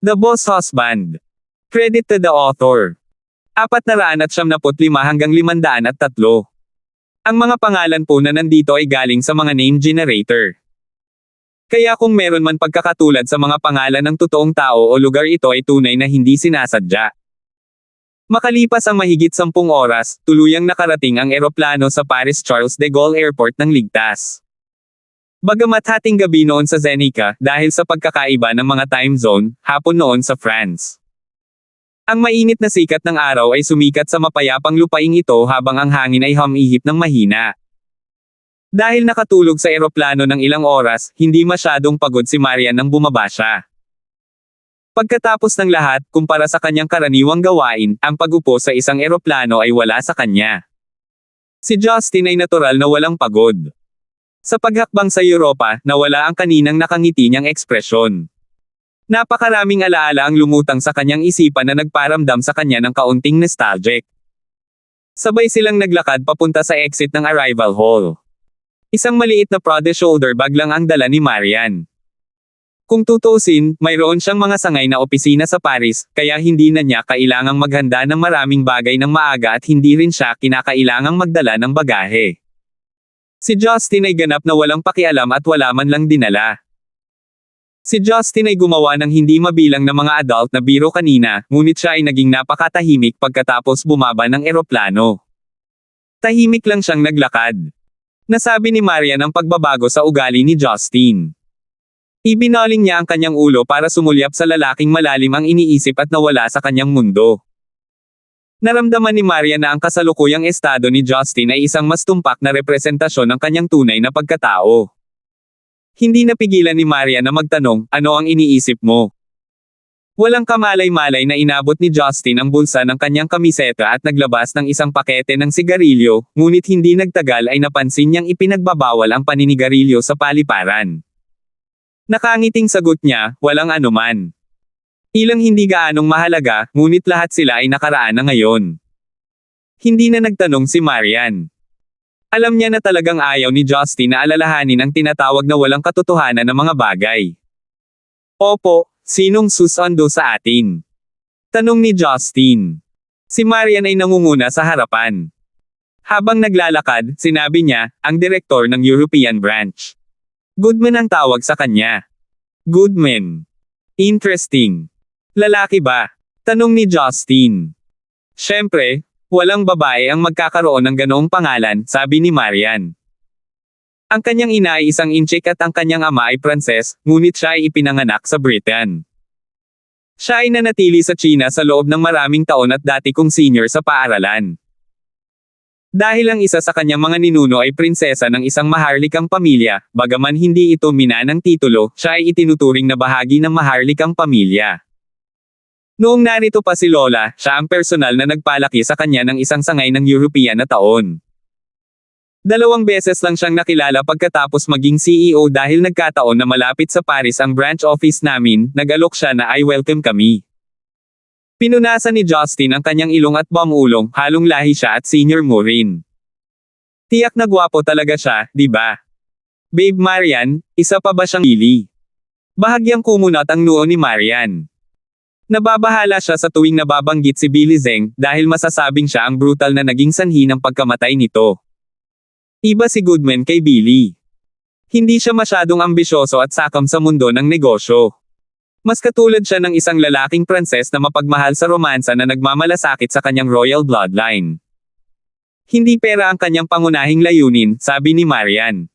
The Boss Husband. Credit to the author. 475 hanggang 503. Ang mga pangalan po na nandito ay galing sa mga name generator. Kaya kung meron man pagkakatulad sa mga pangalan ng totoong tao o lugar, ito ay tunay na hindi sinasadya. Makalipas ang mahigit 10 oras, tuluyang nakarating ang eroplano sa Paris Charles de Gaulle Airport ng ligtas. Bagamat hating gabi noon sa Zenica, dahil sa pagkakaiba ng mga time zone, hapon noon sa France. Ang mainit na sikat ng araw ay sumikat sa mapayapang lupaing ito habang ang hangin ay humihip ng mahina. Dahil nakatulog sa eroplano ng ilang oras, hindi masyadong pagod si Marian nang bumaba siya. Pagkatapos ng lahat, kumpara sa kanyang karaniwang gawain, ang pag-upo sa isang eroplano ay wala sa kanya. Si Justin ay natural na walang pagod. Sa paghakbang sa Europa, nawala ang kaninang nakangiti niyang ekspresyon. Napakaraming alaala ang lumutang sa kanyang isipan na nagparamdam sa kanya ng kaunting nostalgic. Sabay silang naglakad papunta sa exit ng arrival hall. Isang maliit na Prada shoulder bag lang ang dala ni Marian. Kung tutuusin, mayroon siyang mga sangay na opisina sa Paris, kaya hindi na niya kailangang maghanda ng maraming bagay ng maaga at hindi rin siya kinakailangang magdala ng bagahe. Si Justin ay ganap na walang pakialam at wala man lang dinala. Si Justin ay gumawa ng hindi mabilang na mga adult na biro kanina, ngunit siya ay naging napakatahimik pagkatapos bumaba ng eroplano. Tahimik lang siyang naglakad. Nasabi ni Marian ang pagbabago sa ugali ni Justin. Ibinaling niya ang kanyang ulo para sumulyap sa lalaking malalim ang iniisip at nawala sa kanyang mundo. Naramdaman ni Marian na ang kasalukuyang estado ni Justin ay isang mas tumpak na representasyon ng kanyang tunay na pagkatao. Hindi napigilan ni Marian na magtanong, ano ang iniisip mo? Walang kamalay-malay na inabot ni Justin ang bulsa ng kanyang kamiseta at naglabas ng isang pakete ng sigarilyo, ngunit hindi nagtagal ay napansin niyang ipinagbabawal ang paninigarilyo sa paliparan. Nakangiting sagot niya, walang anuman. Ilang hindi gaanong mahalaga, ngunit lahat sila ay nakaraan na ngayon. Hindi na nagtanong si Marian. Alam niya na talagang ayaw ni Justin na alalahanin ang tinatawag na walang katotohanan ng mga bagay. Opo, sinong susundo sa atin? Tanong ni Justin. Si Marian ay nangunguna sa harapan. Habang naglalakad, sinabi niya, ang direktor ng European branch. Goodman ang tawag sa kanya. Goodman. Interesting. Lalaki ba? Tanong ni Justin. Siyempre, walang babae ang magkakaroon ng ganoong pangalan, sabi ni Marian. Ang kanyang ina ay isang Inchik at ang kanyang ama ay Pranses, ngunit siya ay ipinanganak sa Britain. Siya ay nanatili sa China sa loob ng maraming taon at dati kong senior sa paaralan. Dahil ang isa sa kanyang mga ninuno ay prinsesa ng isang maharlikang pamilya, bagaman hindi ito minanang titulo, siya ay itinuturing na bahagi ng maharlikang pamilya. Noong narito pa si Lola, siya ang personal na nagpalaki sa kanya ng isang sangay ng European na taon. 2 beses lang siyang nakilala pagkatapos maging CEO dahil nagkataon na malapit sa Paris ang branch office namin, nag-alok siya na I welcome kami. Pinunasan ni Justin ang kanyang ilong at bamulong, halong lahi siya at senior mo rin. Tiyak na gwapo talaga siya, di ba? Babe Marian, isa pa ba siyang Billy? Bahagyang kumunat ang noo ni Marian. Nababahala siya sa tuwing nababanggit si Billy Zeng, dahil masasabing siya ang brutal na naging sanhi ng pagkamatay nito. Iba si Goodman kay Billy. Hindi siya masyadong ambisyoso at sakam sa mundo ng negosyo. Mas katulad siya ng isang lalaking Pranses na mapagmahal sa romansa na nagmamalasakit sa kanyang royal bloodline. Hindi pera ang kanyang pangunahing layunin, sabi ni Marian.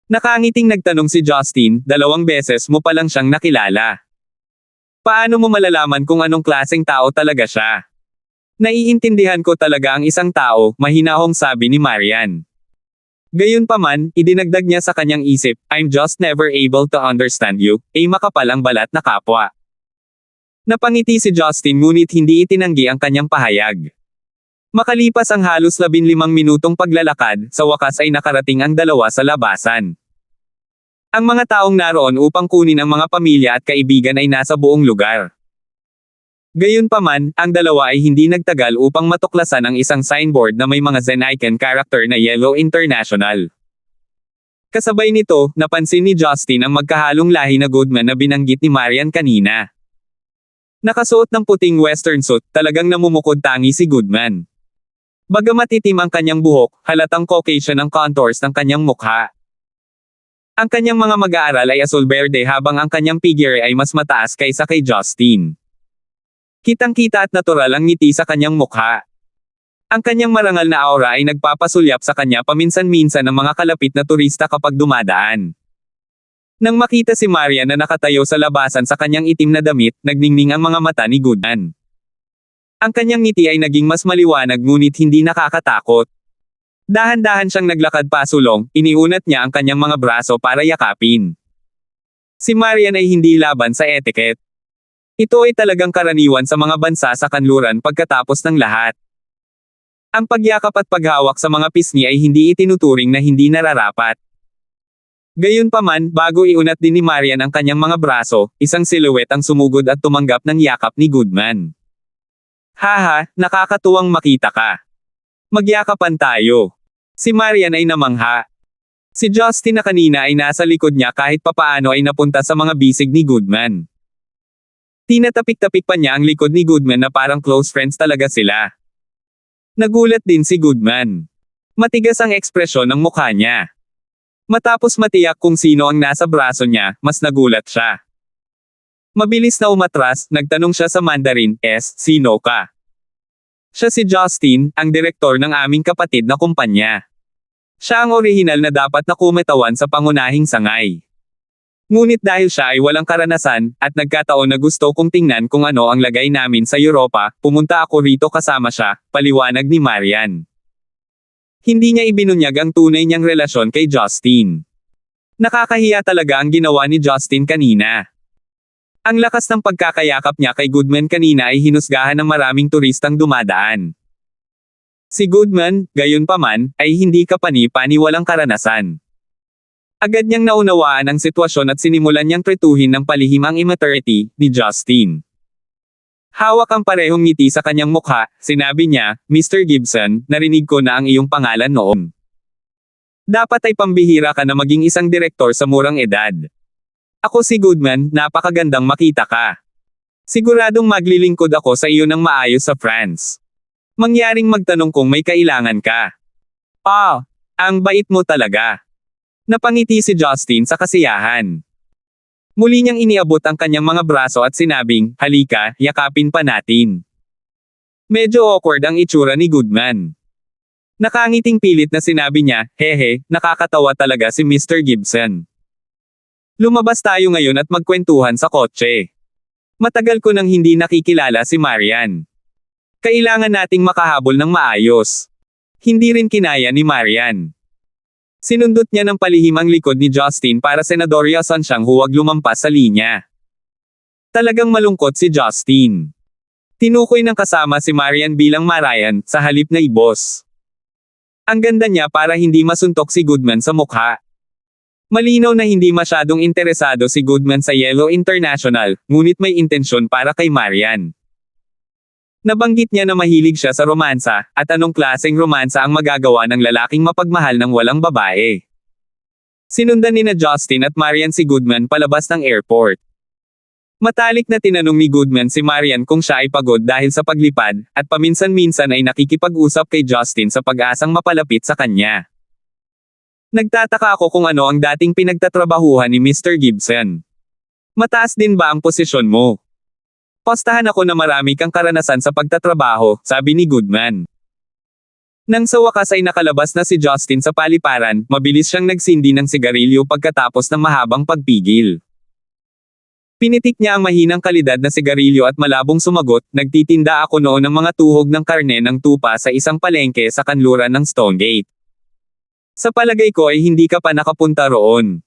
Nakangiting nagtanong si Justin, 2 beses mo pa lang siyang nakilala. Paano mo malalaman kung anong klaseng tao talaga siya? Naiintindihan ko talaga ang isang tao, mahinahong sabi ni Marian. Gayunpaman, idinagdag niya sa kanyang isip, I'm just never able to understand you, makapal ang balat na kapwa. Napangiti si Justin ngunit hindi itinanggi ang kanyang pahayag. Makalipas ang halos 15 minutong paglalakad, sa wakas ay nakarating ang dalawa sa labasan. Ang mga taong naroon upang kunin ang mga pamilya at kaibigan ay nasa buong lugar. Gayunpaman, ang dalawa ay hindi nagtagal upang matuklasan ang isang signboard na may mga Zen icon character na Yellow International. Kasabay nito, napansin ni Justin ang magkahalong lahi na Goodman na binanggit ni Marian kanina. Nakasuot ng puting western suit, talagang namumukod tangi si Goodman. Bagamat itim ang kanyang buhok, halatang Caucasian ang contours ng kanyang mukha. Ang kanyang mga mag-aaral ay asul berde habang ang kanyang figure ay mas mataas kaysa kay Justin. Kitang-kita at natural ang ngiti sa kanyang mukha. Ang kanyang marangal na aura ay nagpapasulyap sa kanya paminsan-minsan ng mga kalapit na turista kapag dumadaan. Nang makita si Marian na nakatayo sa labasan sa kanyang itim na damit, nagningning ang mga mata ni Goodman. Ang kanyang ngiti ay naging mas maliwanag ngunit hindi nakakatakot. Dahan-dahan siyang naglakad pasulong, iniunat niya ang kanyang mga braso para yakapin. Si Marian ay hindi laban sa etiquette. Ito ay talagang karaniwan sa mga bansa sa kanluran pagkatapos ng lahat. Ang pagyakap at paghawak sa mga pisngi ay hindi itinuturing na hindi nararapat. Gayunpaman, bago iunat din ni Marian ang kanyang mga braso, isang silhouette ang sumugod at tumanggap ng yakap ni Goodman. Haha, nakakatuwang makita ka. Magyakapan tayo. Si Marian ay namangha. Si Justin na kanina ay nasa likod niya kahit papaano ay napunta sa mga bisig ni Goodman. Tinatapik-tapik pa niya ang likod ni Goodman na parang close friends talaga sila. Nagulat din si Goodman. Matigas ang ekspresyon ng mukha niya. Matapos matiyak kung sino ang nasa braso niya, mas nagulat siya. Mabilis na umatras, nagtanong siya sa Mandarin, sino ka? Siya si Justin, ang direktor ng aming kapatid na kumpanya. Siya ang orihinal na dapat na kumitawan sa pangunahing sangay. Ngunit dahil siya ay walang karanasan, at nagkataon na gusto kong tingnan kung ano ang lagay namin sa Europa, pumunta ako rito kasama siya, paliwanag ni Marian. Hindi niya ibinunyag ang tunay niyang relasyon kay Justin. Nakakahiya talaga ang ginawa ni Justin kanina. Ang lakas ng pagkakayakap niya kay Goodman kanina ay hinusgahan ng maraming turistang dumadaan. Si Goodman, gayunpaman, ay hindi kapani-pani walang karanasan. Agad niyang naunawaan ang sitwasyon at sinimulan niyang tretuhin ng palihim ang immaturity ni Justin. Hawak ang parehong ngiti sa kanyang mukha, sinabi niya, Mr. Gibson, narinig ko na ang iyong pangalan noon. Dapat ay pambihira ka na maging isang direktor sa murang edad. Ako si Goodman, napakagandang makita ka. Siguradong maglilingkod ako sa iyo ng maayos sa France. Mangyaring magtanong kung may kailangan ka. Ang bait mo talaga. Napangiti si Justin sa kasiyahan. Muli niyang iniabot ang kanyang mga braso at sinabing, halika, yakapin pa natin. Medyo awkward ang itsura ni Goodman. Nakangiting pilit na sinabi niya, hehe, nakakatawa talaga si Mr. Gibson. Lumabas tayo ngayon at magkwentuhan sa kotse. Matagal ko nang hindi nakikilala si Marian. Kailangan nating makahabol ng maayos. Hindi rin kinaya ni Marian. Sinundot niya ng palihim ang likod ni Justin para senadoryasan siyang huwag lumampas sa linya. Talagang malungkot si Justin. Tinukoy ng kasama si Marian bilang Marian, sa halip na ibos. Ang ganda niya para hindi masuntok si Goodman sa mukha. Malinaw na hindi masyadong interesado si Goodman sa Yellow International, ngunit may intensyon para kay Marian. Nabanggit niya na mahilig siya sa romansa, at anong klaseng romansa ang magagawa ng lalaking mapagmahal ng walang babae. Sinundan ni na Justin at Marian si Goodman palabas ng airport. Matalik na tinanong ni Goodman si Marian kung siya ay pagod dahil sa paglipad, at paminsan-minsan ay nakikipag-usap kay Justin sa pag-asang mapalapit sa kanya. Nagtataka ako kung ano ang dating pinagtatrabahuhan ni Mr. Gibson. Mataas din ba ang posisyon mo? Postahan ako na marami kang karanasan sa pagtatrabaho, sabi ni Goodman. Nang sa wakas ay nakalabas na si Justin sa paliparan, mabilis siyang nagsindi ng sigarilyo pagkatapos ng mahabang pagpigil. Pinitik niya ang mahinang kalidad na sigarilyo at malabong sumagot, nagtitinda ako noon ng mga tuhog ng karne ng tupa sa isang palengke sa kanluran ng Stonegate. Sa palagay ko ay hindi ka pa nakapunta roon.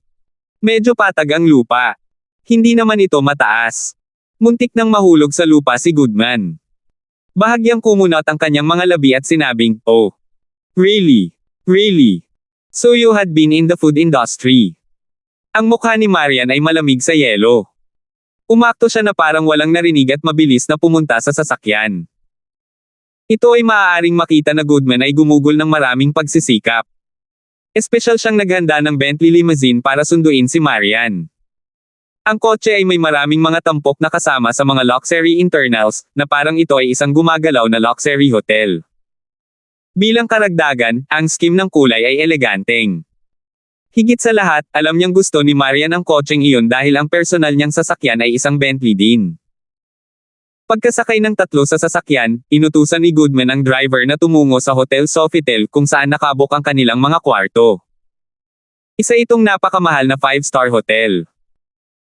Medyo patag ang lupa. Hindi naman ito mataas. Muntik nang mahulog sa lupa si Goodman. Bahagyang kumunat ang kanyang mga labi at sinabing, oh. Really? Really? So you had been in the food industry? Ang mukha ni Marian ay malamig sa yelo. Umakto siya na parang walang narinig at mabilis na pumunta sa sasakyan. Ito ay maaaring makita na Goodman ay gumugol ng maraming pagsisikap. Espesyal siyang naghanda ng Bentley limousine para sunduin si Marian. Ang kotse ay may maraming mga tampok na kasama sa mga luxury internals, na parang ito ay isang gumagalaw na luxury hotel. Bilang karagdagan, ang scheme ng kulay ay eleganteng. Higit sa lahat, alam niyang gusto ni Marian ang kotseng iyon dahil ang personal niyang sasakyan ay isang Bentley din. Pagkasakay ng tatlo sa sasakyan, inutusan ni Goodman ang driver na tumungo sa Hotel Sofitel kung saan nakabuk ang kanilang mga kwarto. Isa itong napakamahal na 5-star hotel.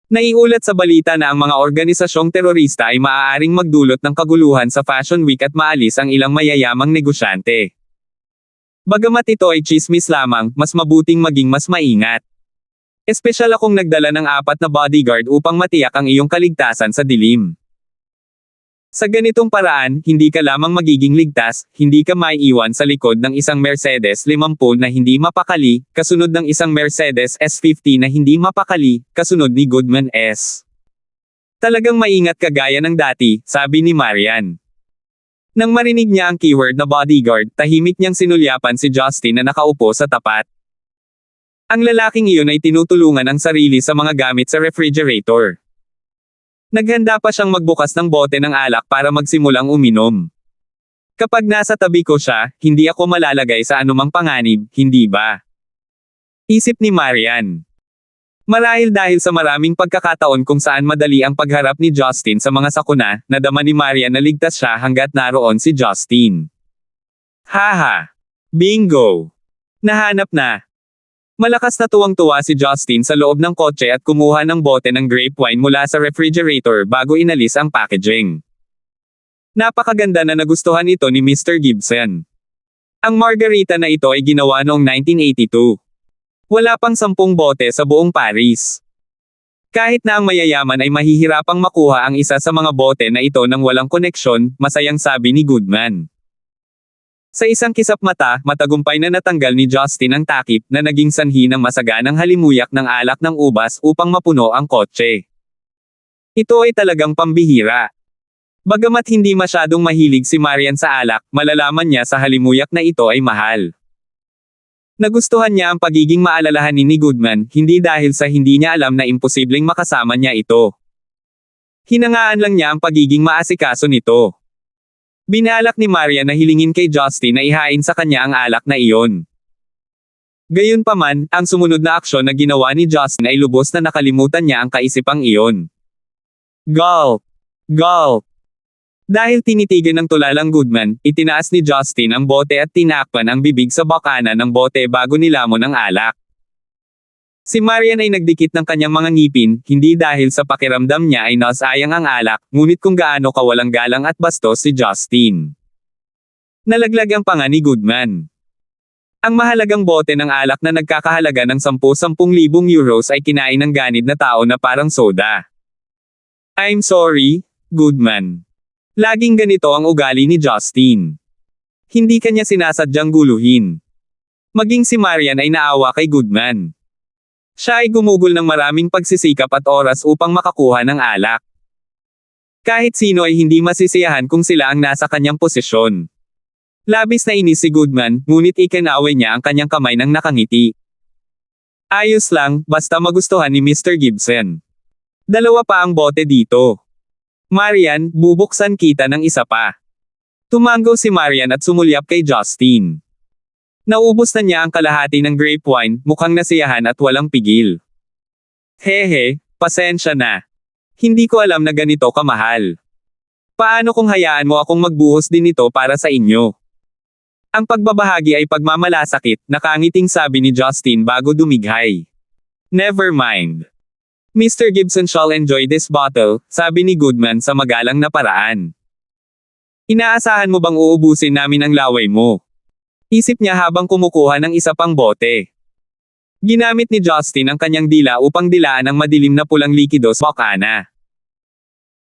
Naiulat sa balita na ang mga organisasyong terorista ay maaaring magdulot ng kaguluhan sa Fashion Week at maalis ang ilang mayayamang negosyante. Bagamat ito ay tsismis lamang, mas mabuting maging mas maingat. Espesyal akong nagdala ng 4 na bodyguard upang matiyak ang iyong kaligtasan sa dilim. Sa ganitong paraan, hindi ka lamang magiging ligtas, hindi ka maiiwan sa likod ng isang Mercedes 50 na hindi mapakali, kasunod ng isang Mercedes S50 na hindi mapakali, kasunod ni Goodman S. Talagang maingat ka gaya ng dati, sabi ni Marian. Nang marinig niya ang keyword na bodyguard, tahimik niyang sinulyapan si Justin na nakaupo sa tapat. Ang lalaking iyon ay tinutulungan ang sarili sa mga gamit sa refrigerator. Naghanda pa siyang magbukas ng bote ng alak para magsimulang uminom. Kapag nasa tabi ko siya, hindi ako malalagay sa anumang panganib, hindi ba? Isip ni Marian. Marahil dahil sa maraming pagkakataon kung saan madali ang pagharap ni Justin sa mga sakuna, nadama ni Marian na ligtas siya hanggat naroon si Justin. Haha! Bingo! Nahanap na! Malakas na tuwang-tuwa si Justin sa loob ng kotse at kumuha ng bote ng grape wine mula sa refrigerator bago inalis ang packaging. Napakaganda na nagustuhan ito ni Mr. Gibson. Ang margarita na ito ay ginawa noong 1982. Wala pang 10 bote sa buong Paris. Kahit na ang mayayaman ay mahihirapang makuha ang isa sa mga bote na ito nang walang koneksyon, masayang sabi ni Goodman. Sa isang kisap mata, matagumpay na natanggal ni Justin ang takip na naging sanhi ng masaganang halimuyak ng alak ng ubas upang mapuno ang kotse. Ito ay talagang pambihira. Bagamat hindi masyadong mahilig si Marian sa alak, malalaman niya sa halimuyak na ito ay mahal. Nagustuhan niya ang pagiging maalalahanin ni Goodman, hindi dahil sa hindi niya alam na imposibleng makasama niya ito. Hinangaan lang niya ang pagiging maasikaso nito. Binalak ni Marian na hilingin kay Justin na ihain sa kanya ang alak na iyon. Gayunpaman, ang sumunod na aksyon na ginawa ni Justin ay lubos na nakalimutan niya ang kaisipang iyon. Gulp! Gulp! Dahil tinitigan ng tulalang Goodman, itinaas ni Justin ang bote at tinakpan ang bibig sa bakana ng bote bago nilamon ang alak. Si Marian ay nagdikit ng kanyang mga ngipin, hindi dahil sa pakiramdam niya ay nasayang ang alak, ngunit kung gaano kawalang galang at bastos si Justin. Nalaglag ang panga ni Goodman. Ang mahalagang bote ng alak na nagkakahalaga ng 10,000 euros ay kinain ng ganid na tao na parang soda. I'm sorry, Goodman. Laging ganito ang ugali ni Justin. Hindi kanya sinasadyang guluhin. Maging si Marian ay naawa kay Goodman. Siya ay gumugol ng maraming pagsisikap at oras upang makakuha ng alak. Kahit sino ay hindi masisiyahan kung sila ang nasa kanyang posisyon. Labis na inis si Goodman, ngunit ikinaway niya ang kanyang kamay nang nakangiti. Ayos lang, basta magustuhan ni Mr. Gibson. 2 pa ang bote dito. Marian, bubuksan kita ng isa pa. Tumango si Marian at sumulyap kay Justin. Naubos na niya ang kalahati ng grape wine, mukhang nasiyahan at walang pigil. Hehe, pasensya na. Hindi ko alam na ganito kamahal. Paano kung hayaan mo akong magbuhos din ito para sa inyo? Ang pagbabahagi ay pagmamalasakit, nakangiting sabi ni Justin bago dumighay. Never mind. Mr. Gibson shall enjoy this bottle, sabi ni Goodman sa magalang na paraan. Inaasahan mo bang uubusin namin ang laway mo? Isip niya habang kumukuha ng isa pang bote. Ginamit ni Justin ang kanyang dila upang dilaan ang madilim na pulang likido sa bakana.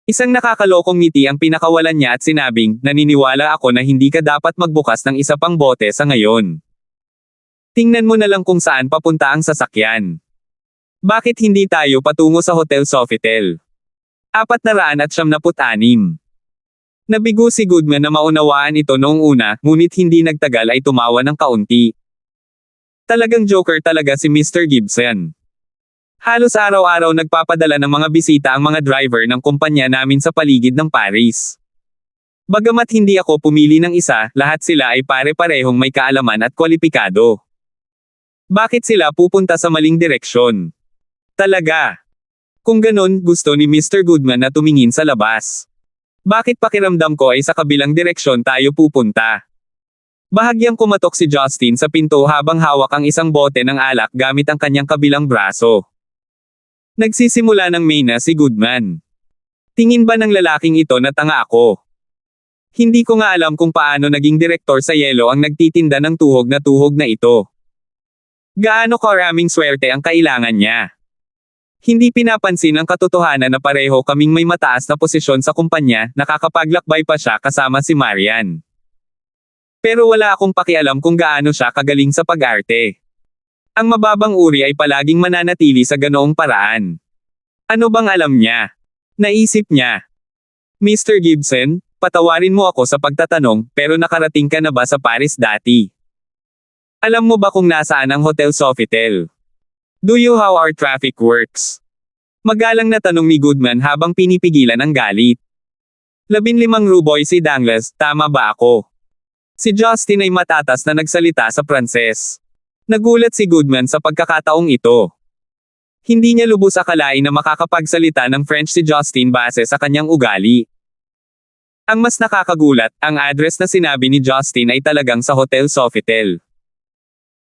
Isang nakakalokong ngiti ang pinakawalan niya at sinabing, naniniwala ako na hindi ka dapat magbukas ng isa pang bote sa ngayon. Tingnan mo na lang kung saan papunta ang sasakyan. Bakit hindi tayo patungo sa Hotel Sofitel? 476. Nabigo si Goodman na maunawaan ito noong una, ngunit hindi nagtagal ay tumawa ng kaunti. Talagang joker talaga si Mr. Gibson. Halos araw-araw nagpapadala ng mga bisita ang mga driver ng kumpanya namin sa paligid ng Paris. Bagamat hindi ako pumili ng isa, lahat sila ay pare-parehong may kaalaman at kwalipikado. Bakit sila pupunta sa maling direksyon? Talaga. Kung ganon, gusto ni Mr. Goodman na tumingin sa labas. Bakit pakiramdam ko ay sa kabilang direksyon tayo pupunta? Bahagyang kumatok si Justin sa pinto habang hawak ang isang bote ng alak gamit ang kanyang kabilang braso. Nagsisimula ng Mayna si Goodman. Tingin ba ng lalaking ito na tanga ako? Hindi ko nga alam kung paano naging direktor sa Yelo ang nagtitinda ng tuhog na ito. Gaano karaming swerte ang kailangan niya? Hindi pinapansin ang katotohanan na pareho kaming may mataas na posisyon sa kumpanya, nakakapaglakbay pa siya kasama si Marian. Pero wala akong pakialam kung gaano siya kagaling sa pag-arte. Ang mababang uri ay palaging mananatili sa ganoong paraan. Ano bang alam niya? Naisip niya. Mr. Gibson, patawarin mo ako sa pagtatanong, pero nakarating ka na ba sa Paris dati? Alam mo ba kung nasaan ang Hotel Sofitel? Do you how our traffic works? Magalang na tanong ni Goodman habang pinipigilan ang galit. 15 ruboy si Dangles, tama ba ako? Si Justin ay matatas na nagsalita sa Pranses. Nagulat si Goodman sa pagkakataong ito. Hindi niya lubos akalain na makakapagsalita ng French si Justin base sa kanyang ugali. Ang mas nakakagulat, ang address na sinabi ni Justin ay talagang sa Hotel Sofitel.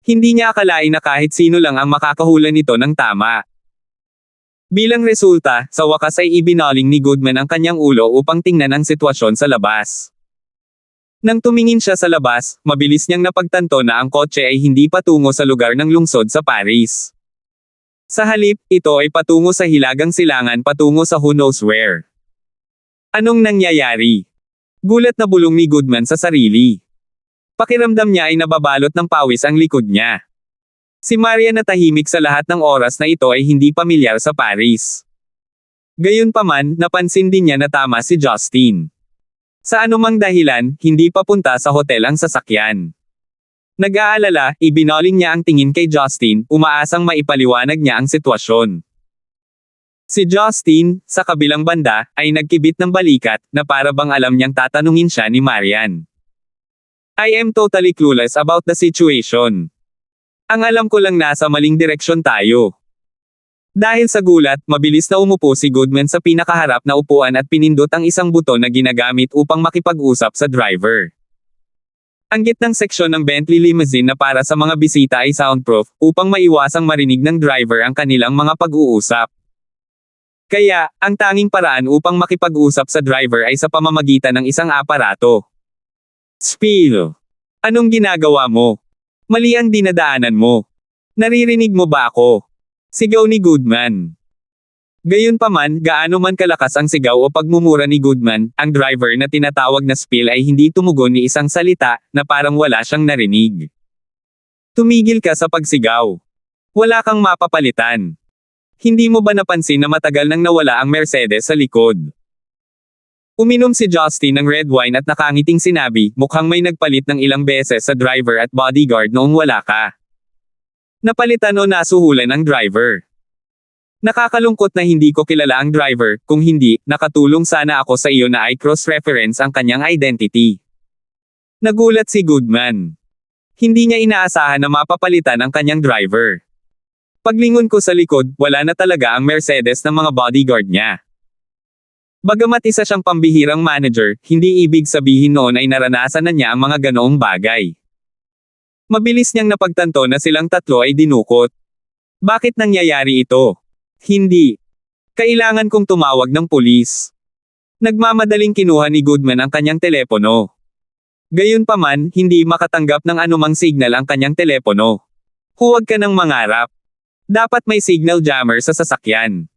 Hindi niya akalain na kahit sino lang ang makakahula nito ng tama. Bilang resulta, sa wakas ay ibinaling ni Goodman ang kanyang ulo upang tingnan ang sitwasyon sa labas. Nang tumingin siya sa labas, mabilis niyang napagtanto na ang kotse ay hindi patungo sa lugar ng lungsod sa Paris. Sa halip, ito ay patungo sa hilagang silangan patungo sa who knows where. Anong nangyayari? Gulat na bulong ni Goodman sa sarili. Pakiramdam niya ay nababalot ng pawis ang likod niya. Si Maria na tahimik sa lahat ng oras na ito ay hindi pamilyar sa Paris. Gayunpaman, napansin din niya na tama si Justin. Sa anumang dahilan, hindi papunta sa hotel ang sasakyan. Nag-aalala, ibinoling niya ang tingin kay Justin, umaasang maipaliwanag niya ang sitwasyon. Si Justin, sa kabilang banda, ay nagkibit ng balikat, na para bang alam niyang tatanungin siya ni Marian. I am totally clueless about the situation. Ang alam ko lang nasa maling direksyon tayo. Dahil sa gulat, mabilis na umupo si Goodman sa pinakaharap na upuan at pinindot ang isang buton na ginagamit upang makipag-usap sa driver. Ang gitnang seksyon ng Bentley limousine na para sa mga bisita ay soundproof, upang maiwasang marinig ng driver ang kanilang mga pag-uusap. Kaya, ang tanging paraan upang makipag-usap sa driver ay sa pamamagitan ng isang aparato. Spiel. Anong ginagawa mo? Mali ang dinadaanan mo. Naririnig mo ba ako? Sigaw ni Goodman. Gayunpaman, gaano man kalakas ang sigaw o pagmumura ni Goodman, ang driver na tinatawag na Spiel ay hindi tumugon ni isang salita, na parang wala siyang narinig. Tumigil ka sa pagsigaw. Wala kang mapapalitan. Hindi mo ba napansin na matagal nang nawala ang Mercedes sa likod? Uminom si Justin ng red wine at nakangiting sinabi, mukhang may nagpalit ng ilang beses sa driver at bodyguard noong wala ka. Napalitan o nasuhulan ang driver. Nakakalungkot na hindi ko kilala ang driver, kung hindi, nakatulong sana ako sa iyo na i-cross-reference ang kanyang identity. Nagulat si Goodman. Hindi niya inaasahan na mapapalitan ang kanyang driver. Paglingon ko sa likod, wala na talaga ang Mercedes ng mga bodyguard niya. Bagamat isa siyang pambihirang manager, hindi ibig sabihin noon ay naranasan na niya ang mga ganoong bagay. Mabilis niyang napagtanto na silang tatlo ay dinukot. Bakit nangyayari ito? Hindi. Kailangan kong tumawag ng pulis. Nagmamadaling kinuha ni Goodman ang kanyang telepono. Gayunpaman, hindi makatanggap ng anumang signal ang kanyang telepono. Huwag ka nang mangarap. Dapat may signal jammer sa sasakyan.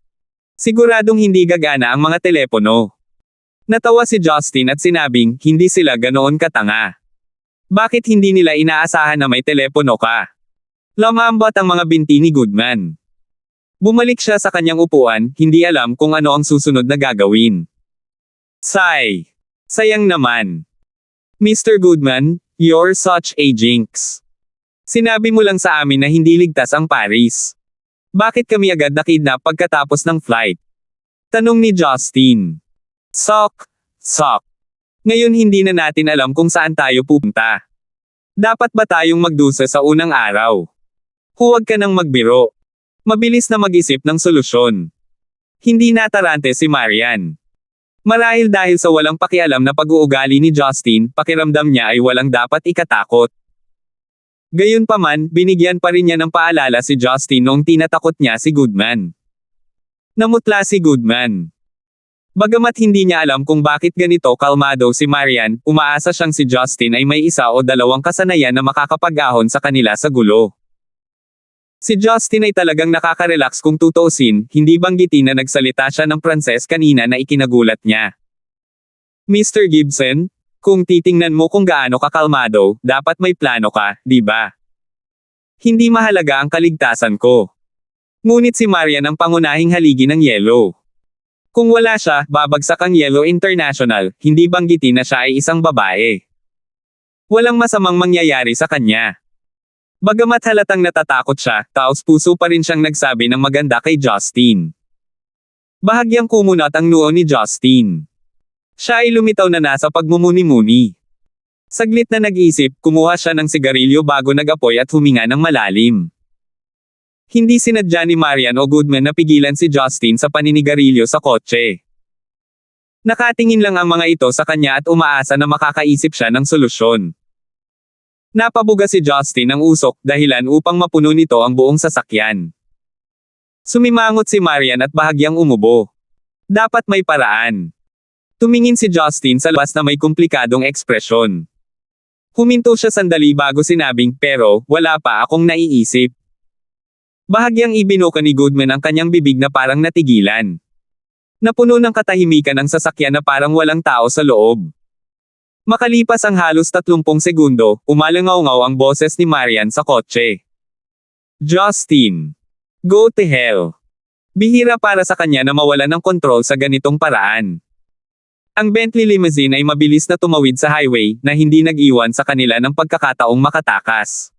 Siguradong hindi gagana ang mga telepono. Natawa si Justin at sinabing, hindi sila ganoon katanga. Bakit hindi nila inaasahan na may telepono ka? Lamambot ang mga binti ni Goodman. Bumalik siya sa kanyang upuan, hindi alam kung ano ang susunod na gagawin. Sigh. Sayang naman. Mr. Goodman, you're such a jinx. Sinabi mo lang sa amin na hindi ligtas ang Paris. Bakit kami agad nakidnap pagkatapos ng flight? Tanong ni Justin. Sok. Ngayon hindi na natin alam kung saan tayo pupunta. Dapat ba tayong magdusa sa unang araw? Huwag ka nang magbiro. Mabilis na mag-isip ng solusyon. Hindi natarante si Marian. Marahil dahil sa walang pakialam na pag-uugali ni Justin, pakiramdam niya ay walang dapat ikatakot. Gayunpaman, binigyan pa rin niya ng paalala si Justin noong tinatakot niya si Goodman. Namutla si Goodman. Bagamat hindi niya alam kung bakit ganito kalmado si Marian, umaasa siyang si Justin ay may isa o dalawang kasanayan na makakapag-ahon sa kanila sa gulo. Si Justin ay talagang nakaka-relax kung tutuusin, hindi banggitin na nagsalita siya ng Pranses kanina na ikinagulat niya. Mr. Gibson, kung titingnan mo kung gaano kakalmado, dapat may plano ka, di ba? Hindi mahalaga ang kaligtasan ko. Ngunit si Marian ang pangunahing haligi ng Yellow. Kung wala siya, babagsak ang Yellow International, hindi banggitin na siya ay isang babae. Walang masamang mangyayari sa kanya. Bagamat halatang natatakot siya, taos-puso pa rin siyang nagsabi ng maganda kay Justin. Bahagyang kumunat ang noo ni Justin. Siya ay lumitaw na nasa pagmumuni-muni. Saglit na nag-isip, kumuha siya ng sigarilyo bago nag-apoy at huminga ng malalim. Hindi sinadya ni Marian o Goodman na pigilan si Justin sa paninigarilyo sa kotse. Nakatingin lang ang mga ito sa kanya at umaasa na makakaisip siya ng solusyon. Napabuga si Justin ng usok, dahilan upang mapuno nito ang buong sasakyan. Sumimangot si Marian at bahagyang umubo. Dapat may paraan. Tumingin si Justin sa labas na may komplikadong ekspresyon. Huminto siya sandali bago sinabing, pero, wala pa akong naiisip. Bahagyang ibinuka ni Goodman ang kanyang bibig na parang natigilan. Napuno ng katahimikan ang sasakyan na parang walang tao sa loob. Makalipas ang halos 30 segundo, umalangaw-ngaw ang boses ni Marian sa kotse. Justin. Go to hell. Bihira para sa kanya na mawalan ng kontrol sa ganitong paraan. Ang Bentley limousine ay mabilis na tumawid sa highway na hindi nag-iwan sa kanila ng pagkakataong makatakas.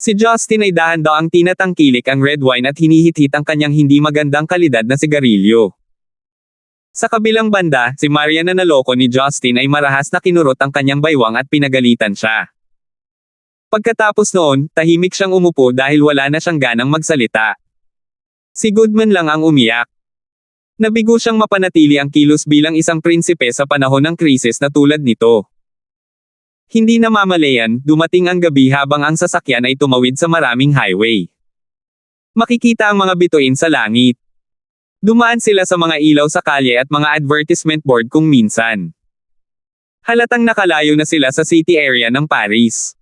Si Justin ay dahan-daang tinatangkilik ang red wine at hinihit-hit ang kanyang hindi magandang kalidad na sigarilyo. Sa kabilang banda, si Marian na naloko ni Justin ay marahas na kinurot ang kanyang baywang at pinagalitan siya. Pagkatapos noon, tahimik siyang umupo dahil wala na siyang ganang magsalita. Si Goodman lang ang umiyak. Nabigo siyang mapanatili ang kilos bilang isang prinsipe sa panahon ng krisis na tulad nito. Hindi namamalayan, dumating ang gabi habang ang sasakyan ay tumawid sa maraming highway. Makikita ang mga bituin sa langit. Dumaan sila sa mga ilaw sa kalye at mga advertisement board kung minsan. Halatang nakalayo na sila sa city area ng Paris.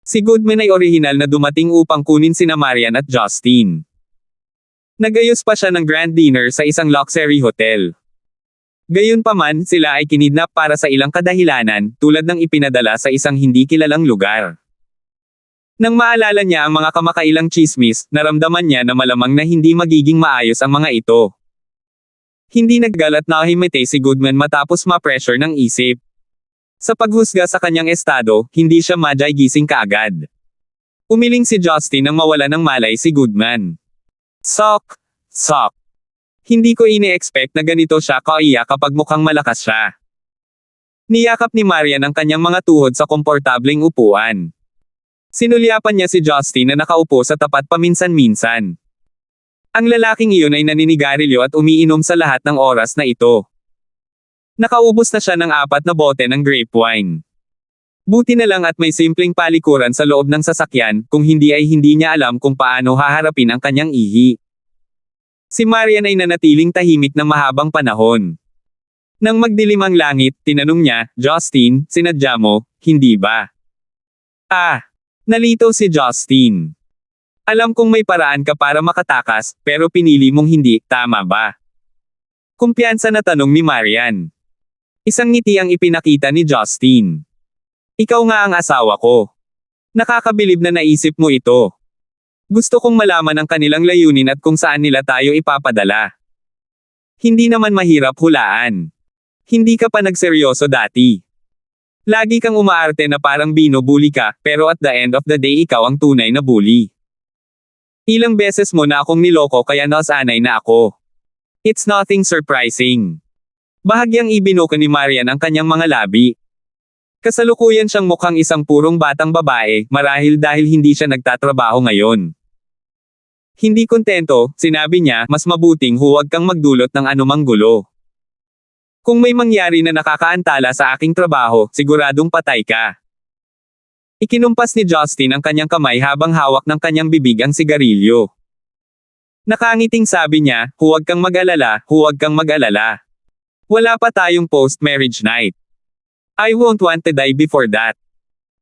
Si Goodman ay orihinal na dumating upang kunin sina Marian at Justin. Nagayos pa siya ng grand dinner sa isang luxury hotel. Gayunpaman, sila ay kinidnap para sa ilang kadahilanan, tulad ng ipinadala sa isang hindi kilalang lugar. Nang maalala niya ang mga kamakailang tsismis, naramdaman niya na malamang na hindi magiging maayos ang mga ito. Hindi naggalat na himite si Goodman matapos ma-pressure ng isip. Sa paghusga sa kanyang estado, hindi siya madyay gising kaagad. Umiling si Justin nang mawala ng malay si Goodman. Sok. Hindi ko ine-expect na ganito siya kaiyak kapag mukhang malakas siya. Niyakap ni Marian ang kanyang mga tuhod sa komportableng upuan. Sinulyapan niya si Justin na nakaupo sa tapat paminsan-minsan. Ang lalaking iyon ay naninigarilyo at umiinom sa lahat ng oras na ito. Nakaubos na siya ng 4 na bote ng grape wine. Buti na lang at may simpleng palikuran sa loob ng sasakyan, kung hindi ay hindi niya alam kung paano haharapin ang kanyang ihi. Si Marian ay nanatiling tahimik ng mahabang panahon. Nang magdilim ang langit, tinanong niya, Justin, sinadya mo, hindi ba? Nalito si Justin. Alam kong may paraan ka para makatakas, pero pinili mong hindi, tama ba? Kumpiyansa na tanong ni Marian. Isang ngiti ang ipinakita ni Justin. Ikaw nga ang asawa ko. Nakakabilib na naisip mo ito. Gusto kong malaman ang kanilang layunin at kung saan nila tayo ipapadala. Hindi naman mahirap hulaan. Hindi ka pa nagseryoso dati. Lagi kang umaarte na parang binubuli ka, pero at the end of the day ikaw ang tunay na bully. Ilang beses mo na akong niloko kaya nasanay na ako. It's nothing surprising. Bahagyang ibinuka ni Marian ang kanyang mga labi. Kasalukuyan siyang mukhang isang purong batang babae, marahil dahil hindi siya nagtatrabaho ngayon. Hindi kontento, sinabi niya, mas mabuting huwag kang magdulot ng anumang gulo. Kung may mangyari na nakakaantala sa aking trabaho, siguradong patay ka. Ikinumpas ni Justin ang kanyang kamay habang hawak ng kanyang bibig ang sigarilyo. Nakangiting sabi niya, huwag kang mag-alala, huwag kang mag-alala. Wala pa tayong post-marriage night. I won't want to die before that.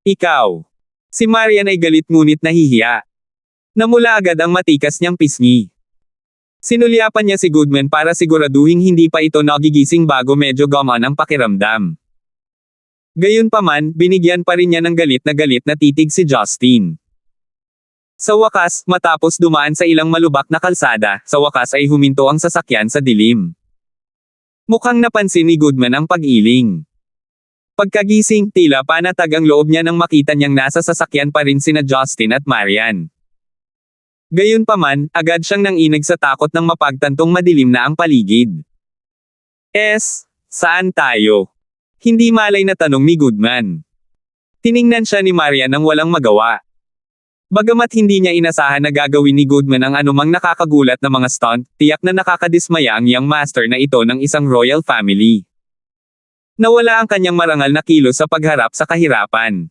Ikaw. Si Marian ay galit ngunit nahihiya. Namula agad ang matikas niyang pisngi. Sinulyapan niya si Goodman para siguraduhin hindi pa ito nagigising bago medyo gamaan ang pakiramdam. Gayunpaman, binigyan pa rin niya ng galit na titig si Justin. Sa wakas, matapos dumaan sa ilang malubak na kalsada, sa wakas ay huminto ang sasakyan sa dilim. Mukhang napansin ni Goodman ang pag-iling. Pagkagising, tila panatag ang loob niya nang makita niyang nasa sasakyan pa rin sina Justin at Marian. Gayunpaman, agad siyang nanginig sa takot ng mapagtantong madilim na ang paligid. Saan tayo? Hindi malay na tanong ni Goodman. Tiningnan siya ni Marian nang walang magawa. Bagamat hindi niya inasahan na gagawin ni Goodman ang anumang nakakagulat na mga stunt, tiyak na nakakadismaya ang young master na ito ng isang royal family. Nawala ang kanyang marangal na kilos sa pagharap sa kahirapan.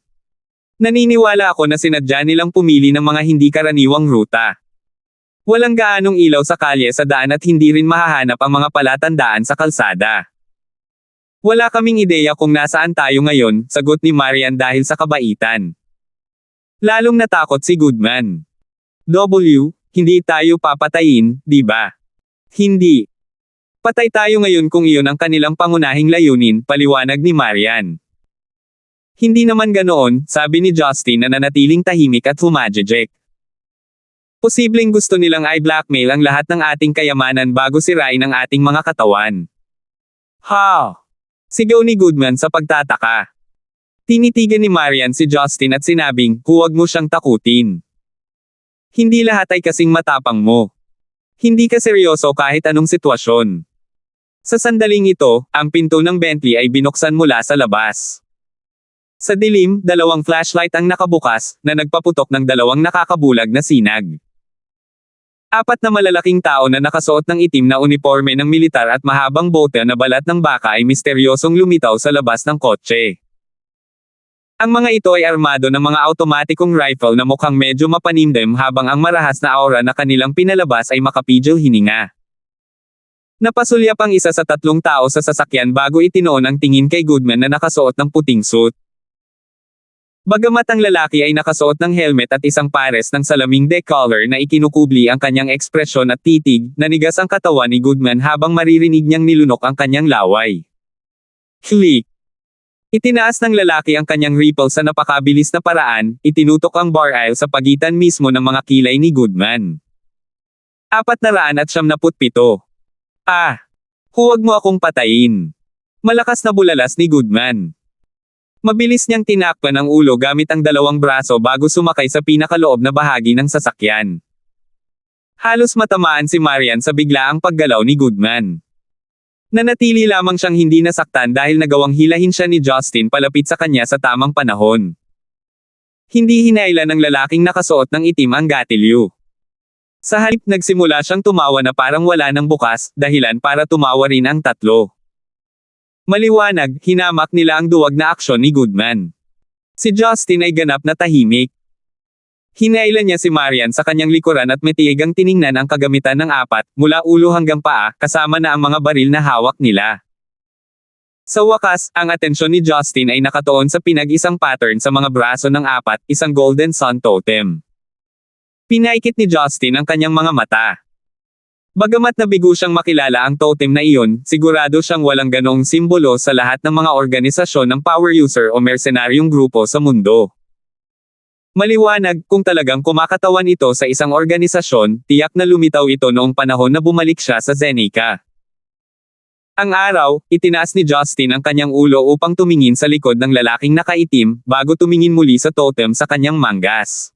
Naniniwala ako na sinadya nilang pumili ng mga hindi karaniwang ruta. Walang gaanong ilaw sa kalye sa daan at hindi rin mahahanap ang mga palatandaan sa kalsada. Wala kaming ideya kung nasaan tayo ngayon, sagot ni Marian dahil sa kabaitan. Lalong natakot si Goodman. Hindi tayo papatayin, di ba? Hindi. Patay tayo ngayon kung iyon ang kanilang pangunahing layunin, paliwanag ni Marian. Hindi naman ganoon, sabi ni Justin na nanatiling tahimik at humajejek. Posibleng gusto nilang i-blackmail ang lahat ng ating kayamanan bago sirain ang ating mga katawan. Sigaw ni Goodman sa pagtataka. Tinitigan ni Marian si Justin at sinabing, huwag mo siyang takutin. Hindi lahat ay kasing matapang mo. Hindi ka seryoso kahit anong sitwasyon. Sa sandaling ito, ang pinto ng Bentley ay binuksan mula sa labas. Sa dilim, 2 flashlight ang nakabukas, na nagpaputok ng 2 nakakabulag na sinag. 4 na malalaking tao na nakasuot ng itim na uniforme ng militar at mahabang bote na balat ng baka ay misteryosong lumitaw sa labas ng kotse. Ang mga ito ay armado ng mga automatikong rifle na mukhang medyo mapanimdim habang ang marahas na aura na kanilang pinalabas ay makapigil hininga. Napasulyap ang isa sa 3 tao sa sasakyan bago itinoon ang tingin kay Goodman na nakasuot ng puting suit. Bagamat ang lalaki ay nakasuot ng helmet at isang pares ng salaming decollar na ikinukubli ang kanyang ekspresyon at titig, nanigas ang katawan ni Goodman habang maririnig niyang nilunok ang kanyang laway. Click! Itinaas ng lalaki ang kanyang rifle sa napakabilis na paraan, itinutok ang bar aisle sa pagitan mismo ng mga kilay ni Goodman. 497. Huwag mo akong patayin. Malakas na bulalas ni Goodman. Mabilis niyang tinakpan ang ulo gamit ang 2 braso bago sumakay sa pinakaloob na bahagi ng sasakyan. Halos matamaan si Marian sa biglaang paggalaw ni Goodman. Nanatili lamang siyang hindi nasaktan dahil nagawang hilahin siya ni Justin palapit sa kanya sa tamang panahon. Hindi hinailan ng lalaking nakasuot ng itim ang gatilyo. Sa halip nagsimula siyang tumawa na parang wala nang bukas, dahilan para tumawa rin ang 3. Maliwanag, hinamak nila ang duwag na aksyon ni Goodman. Si Justin ay ganap na tahimik. Hinailan niya si Marian sa kanyang likuran at matiyagang tiningnan ang kagamitan ng 4, mula ulo hanggang paa, kasama na ang mga baril na hawak nila. Sa wakas, ang atensyon ni Justin ay nakatuon sa pinag-isang pattern sa mga braso ng 4, isang Golden Sun Totem. Pinaikit ni Justin ang kanyang mga mata. Bagamat nabigo siyang makilala ang totem na iyon, sigurado siyang walang ganong simbolo sa lahat ng mga organisasyon ng power user o mercenaryong grupo sa mundo. Maliwanag, kung talagang kumakatawan ito sa isang organisasyon, tiyak na lumitaw ito noong panahon na bumalik siya sa Zeneca. Ang araw, itinaas ni Justin ang kanyang ulo upang tumingin sa likod ng lalaking nakaitim, bago tumingin muli sa totem sa kanyang manggas.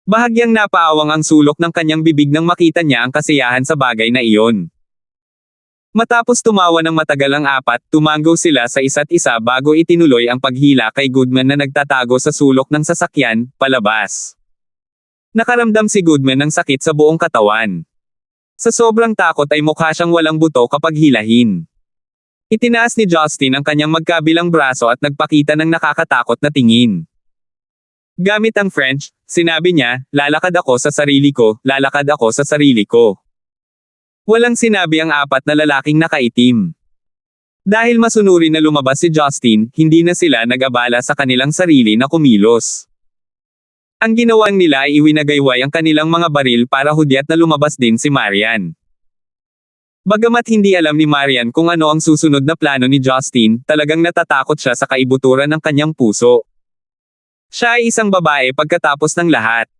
Bahagyang napaawang ang sulok ng kanyang bibig nang makita niya ang kasiyahan sa bagay na iyon. Matapos tumawa ng matagal ang apat, tumanggo sila sa isa't isa bago itinuloy ang paghila kay Goodman na nagtatago sa sulok ng sasakyan, palabas. Nakaramdam si Goodman ng sakit sa buong katawan. Sa sobrang takot ay mukha siyang walang buto kapag hilahin. Itinaas ni Justin ang kanyang magkabilang braso at nagpakita ng nakakatakot na tingin. Gamit ang French, sinabi niya, lalakad ako sa sarili ko, lalakad ako sa sarili ko. Walang sinabi ang apat na lalaking nakaitim. Dahil masunuri na lumabas si Justin, hindi na sila nag-abala sa kanilang sarili na kumilos. Ang ginawang nila ay iwinagayway ang kanilang mga baril para hudyat na lumabas din si Marian. Bagamat hindi alam ni Marian kung ano ang susunod na plano ni Justin, talagang natatakot siya sa kaibuturan ng kanyang puso. Siya ay isang babae pagkatapos ng lahat.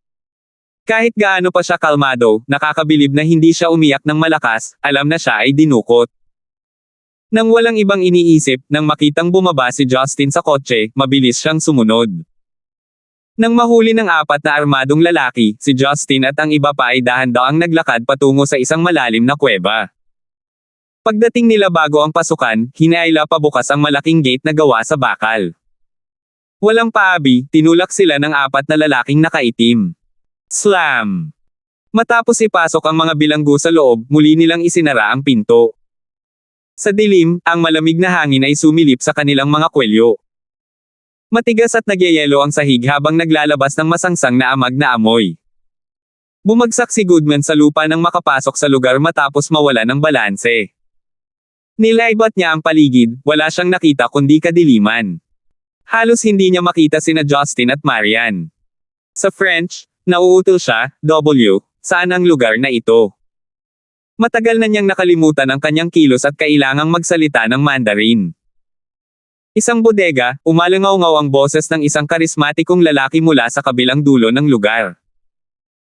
Kahit gaano pa siya kalmado, nakakabilib na hindi siya umiyak ng malakas, alam na siya ay dinukot. Nang walang ibang iniisip, nang makitang bumaba si Justin sa kotse, mabilis siyang sumunod. Nang mahuli ng apat na armadong lalaki, si Justin at ang iba pa ay dahan-daang naglakad patungo sa isang malalim na kuweba. Pagdating nila bago ang pasukan, hinaila pabukas ang malaking gate na gawa sa bakal. Walang paabi, tinulak sila ng apat na lalaking nakaitim. Slam! Matapos ipasok ang mga bilanggo sa loob, muli nilang isinara ang pinto. Sa dilim, ang malamig na hangin ay sumilip sa kanilang mga kwelyo. Matigas at nagyayelo ang sahig habang naglalabas ng masangsang na amag na amoy. Bumagsak si Goodman sa lupa nang makapasok sa lugar matapos mawala ng balanse. Nilaibat niya ang paligid, wala siyang nakita kundi kadiliman. Halos hindi niya makita sina Justin at Marian. Sa French, nauutal siya, W, saan ang lugar na ito? Matagal na niyang nakalimutan ang kanyang kilos at kailangang magsalita ng Mandarin. Isang bodega, umalangaw-ngaw ang boses ng isang karismatikong lalaki mula sa kabilang dulo ng lugar.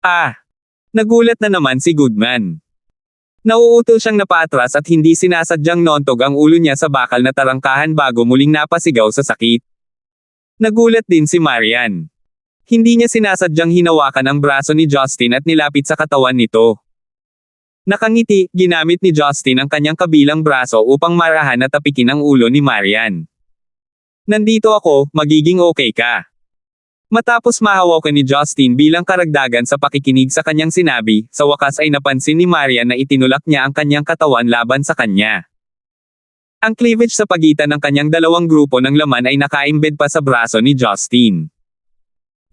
Ah! Nagulat na naman si Goodman. Nauutal siyang napaatras at hindi sinasadyang nontog ang ulo niya sa bakal na tarangkahan bago muling napasigaw sa sakit. Nagulat din si Marian. Hindi niya sinasadyang hinawakan ang braso ni Justin at nilapit sa katawan nito. Nakangiti, ginamit ni Justin ang kanyang kabilang braso upang marahan at tapikin ang ulo ni Marian. Nandito ako, magiging okay ka. Matapos mahawakan ni Justin bilang karagdagan sa pakikinig sa kanyang sinabi, sa wakas ay napansin ni Marian na itinulak niya ang kanyang katawan laban sa kanya. Ang cleavage sa pagitan ng kanyang dalawang grupo ng laman ay nakaimbed pa sa braso ni Justin.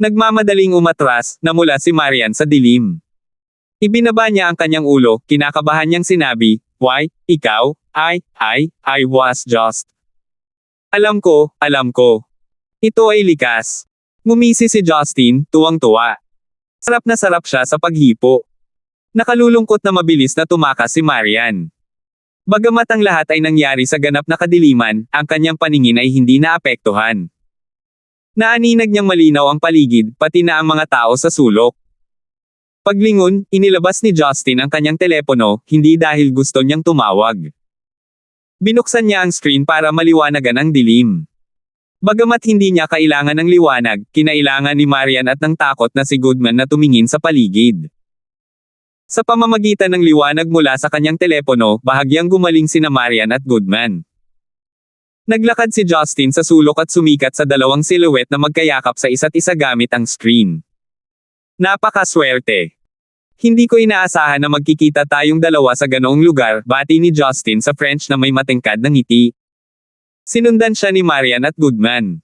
Nagmamadaling umatras, namula si Marian sa dilim. Ibinaba niya ang kanyang ulo, kinakabahan niyang sinabi, "Why, ikaw, I was just." Alam ko. Ito ay likas. Ngumisi si Justin, tuwang-tuwa. Sarap na sarap siya sa paghipo. Nakalulungkot na mabilis na tumakas si Marian. Bagamat ang lahat ay nangyari sa ganap na kadiliman, ang kanyang paningin ay hindi naapektuhan. Naaninag niyang malinaw ang paligid, pati na ang mga tao sa sulok. Paglingon, inilabas ni Justin ang kanyang telepono, hindi dahil gusto niyang tumawag. Binuksan niya ang screen para maliwanagan ang dilim. Bagamat hindi niya kailangan ng liwanag, kinailangan ni Marian at ng takot na si Goodman na tumingin sa paligid. Sa pamamagitan ng liwanag mula sa kanyang telepono, bahagyang gumaling sina Marian at Goodman. Naglakad si Justin sa sulok at sumikat sa dalawang silhouette na magkayakap sa isa't isa gamit ang screen. Napakaswerte. Hindi ko inaasahan na magkikita tayong dalawa sa ganoong lugar, bati ni Justin sa French na may matingkad na ngiti. Sinundan siya ni Marian at Goodman.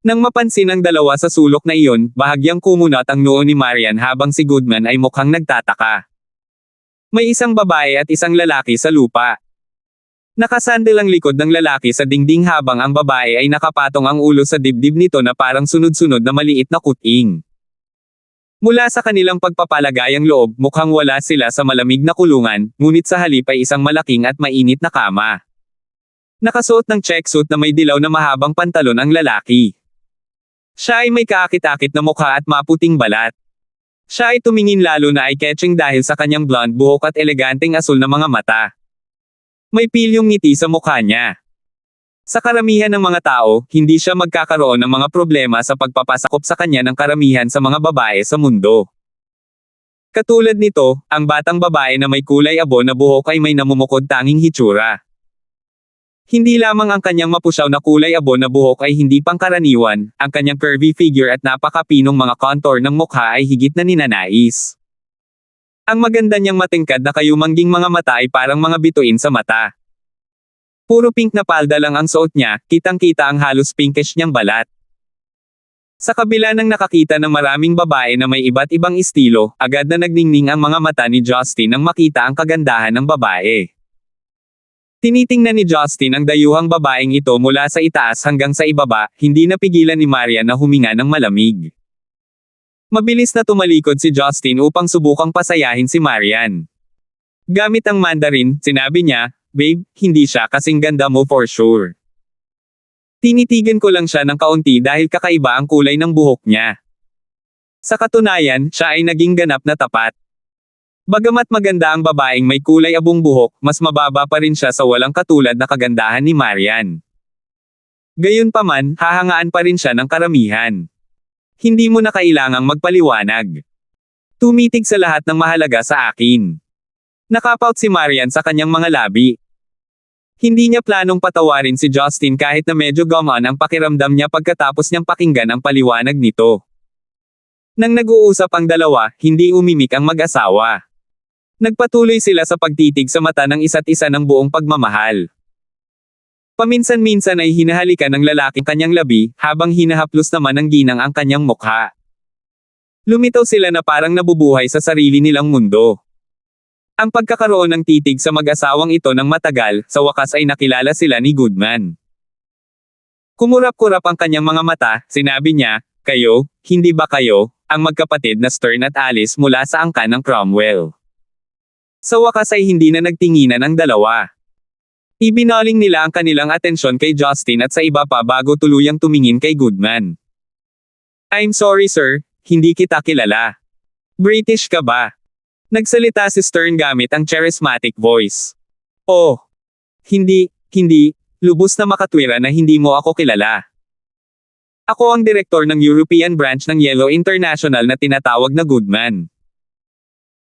Nang mapansin ang dalawa sa sulok na iyon, bahagyang kumunat ang noo ni Marian habang si Goodman ay mukhang nagtataka. May isang babae at isang lalaki sa lupa. Nakasandal ang likod ng lalaki sa dingding habang ang babae ay nakapatong ang ulo sa dibdib nito na parang sunod-sunod na maliit na kuting. Mula sa kanilang pagpapalagayang loob, mukhang wala sila sa malamig na kulungan, ngunit sa halip ay isang malaking at mainit na kama. Nakasuot ng checksuit na may dilaw na mahabang pantalon ang lalaki. Siya ay may kaakit-akit na mukha at maputing balat. Siya ay tumingin lalo na eye-catching dahil sa kanyang blonde buhok at eleganteng asul na mga mata. May pilyong ngiti sa mukha niya. Sa karamihan ng mga tao, hindi siya magkakaroon ng mga problema sa pagpapasakop sa kanya ng karamihan sa mga babae sa mundo. Katulad nito, ang batang babae na may kulay abo na buhok ay may namumukod tanging hitsura. Hindi lamang ang kanyang mapusyaw na kulay abo na buhok ay hindi pangkaraniwan, ang kanyang curvy figure at napakapinong mga contour ng mukha ay higit na ninanais. Ang maganda niyang matingkad na kayumangging mga mata ay parang mga bituin sa mata. Puro pink na palda lang ang suot niya, kitang-kita ang halos pinkish niyang balat. Sa kabila ng nakakita ng maraming babae na may iba't ibang estilo, agad na nagningning ang mga mata ni Justin nang makita ang kagandahan ng babae. Tinitingnan ni Justin ang dayuhang babaeng ito mula sa itaas hanggang sa ibaba, hindi napigilan ni Marian na huminga ng malamig. Mabilis na tumalikod si Justin upang subukang pasayahin si Marian. Gamit ang Mandarin, sinabi niya, "Babe, hindi siya kasing ganda mo for sure. Tinitigan ko lang siya ng kaunti dahil kakaiba ang kulay ng buhok niya." Sa katunayan, siya ay naging ganap na tapat. Bagamat maganda ang babaeng may kulay abong buhok, mas mababa pa rin siya sa walang katulad na kagandahan ni Marian. Gayunpaman, hahangaan pa rin siya ng karamihan. Hindi mo na kailangang magpaliwanag. Tumitig sa lahat ng mahalaga sa akin. Nakapout si Marian sa kanyang mga labi. Hindi niya planong patawarin si Justin kahit na medyo gumaan ang pakiramdam niya pagkatapos niyang pakinggan ang paliwanag nito. Nang nag-uusap ang dalawa, hindi umimik ang mag-asawa. Nagpatuloy sila sa pagtitig sa mata ng isa't isa ng buong pagmamahal. Paminsan-minsan ay hinahalikan ng lalaking kanyang labi, habang hinahaplos naman ng ginang ang kanyang mukha. Lumitaw sila na parang nabubuhay sa sarili nilang mundo. Ang pagkakaroon ng titig sa mag-asawang ito ng matagal, sa wakas ay nakilala sila ni Goodman. Kumurap-kurap ang kanyang mga mata, sinabi niya, "Kayo, hindi ba kayo, ang magkapatid na Stern at Alice mula sa angkan ng Cromwell?" Sa wakas ay hindi na nagtinginan ang dalawa. Ibinaling nila ang kanilang atensyon kay Justin at sa iba pa bago tuluyang tumingin kay Goodman. "I'm sorry sir, hindi kita kilala. British ka ba?" Nagsalita si Stern gamit ang charismatic voice. "Oh. Hindi, lubos na makatwira na hindi mo ako kilala. Ako ang direktor ng European branch ng Yellow International na tinatawag na Goodman.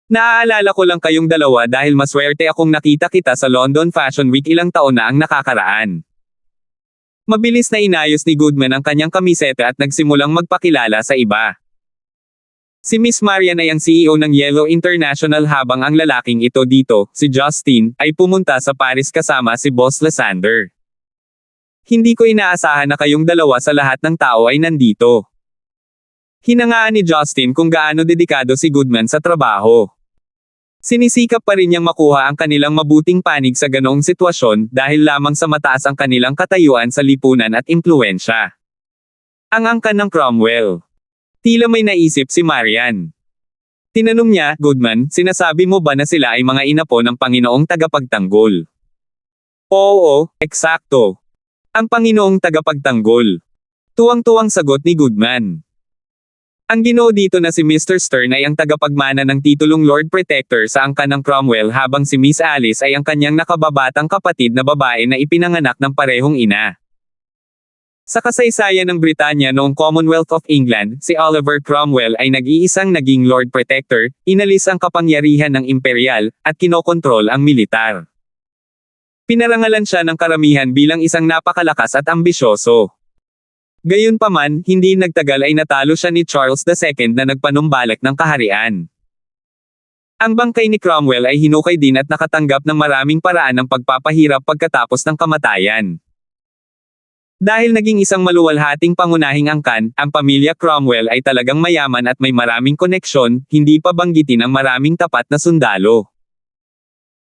Naaalala ko lang kayong dalawa dahil maswerte akong nakita kita sa London Fashion Week ilang taon na ang nakakaraan." Mabilis na inayos ni Goodman ang kanyang kamiseta at nagsimulang magpakilala sa iba. Si Miss Marian ay ang CEO ng Yellow International habang ang lalaking ito dito, si Justin, ay pumunta sa Paris kasama si Boss Lysander. "Hindi ko inaasahan na kayong dalawa sa lahat ng tao ay nandito." Hinangaan ni Justin kung gaano dedikado si Goodman sa trabaho. Sinisikap pa rin niyang makuha ang kanilang mabuting panig sa ganoong sitwasyon dahil lamang sa mataas ang kanilang katayuan sa lipunan at impluwensya. Ang angkan ng Cromwell. Tila may naisip si Marian. Tinanong niya, "Goodman, sinasabi mo ba na sila ay mga inapo ng Panginoong tagapagtanggol?" "Oo, eksakto. Ang Panginoong tagapagtanggol." Tuwang-tuwang sagot ni Goodman. Ang ginoo dito na si Mr. Stern ay ang tagapagmana ng titulong Lord Protector sa angkan ng Cromwell habang si Miss Alice ay ang kanyang nakababatang kapatid na babae na ipinanganak ng parehong ina. Sa kasaysayan ng Britanya noong Commonwealth of England, si Oliver Cromwell ay nag-iisang naging Lord Protector, inalis ang kapangyarihan ng imperial, at kinokontrol ang militar. Pinarangalan siya ng karamihan bilang isang napakalakas at ambisyoso. Gayunpaman, hindi nagtagal ay natalo siya ni Charles II na nagpanumbalik ng kaharian. Ang bangkay ni Cromwell ay hinukay din at nakatanggap ng maraming paraan ng pagpapahirap pagkatapos ng kamatayan. Dahil naging isang maluwalhating pangunahing angkan, ang pamilya Cromwell ay talagang mayaman at may maraming koneksyon, hindi pa banggitin ang maraming tapat na sundalo.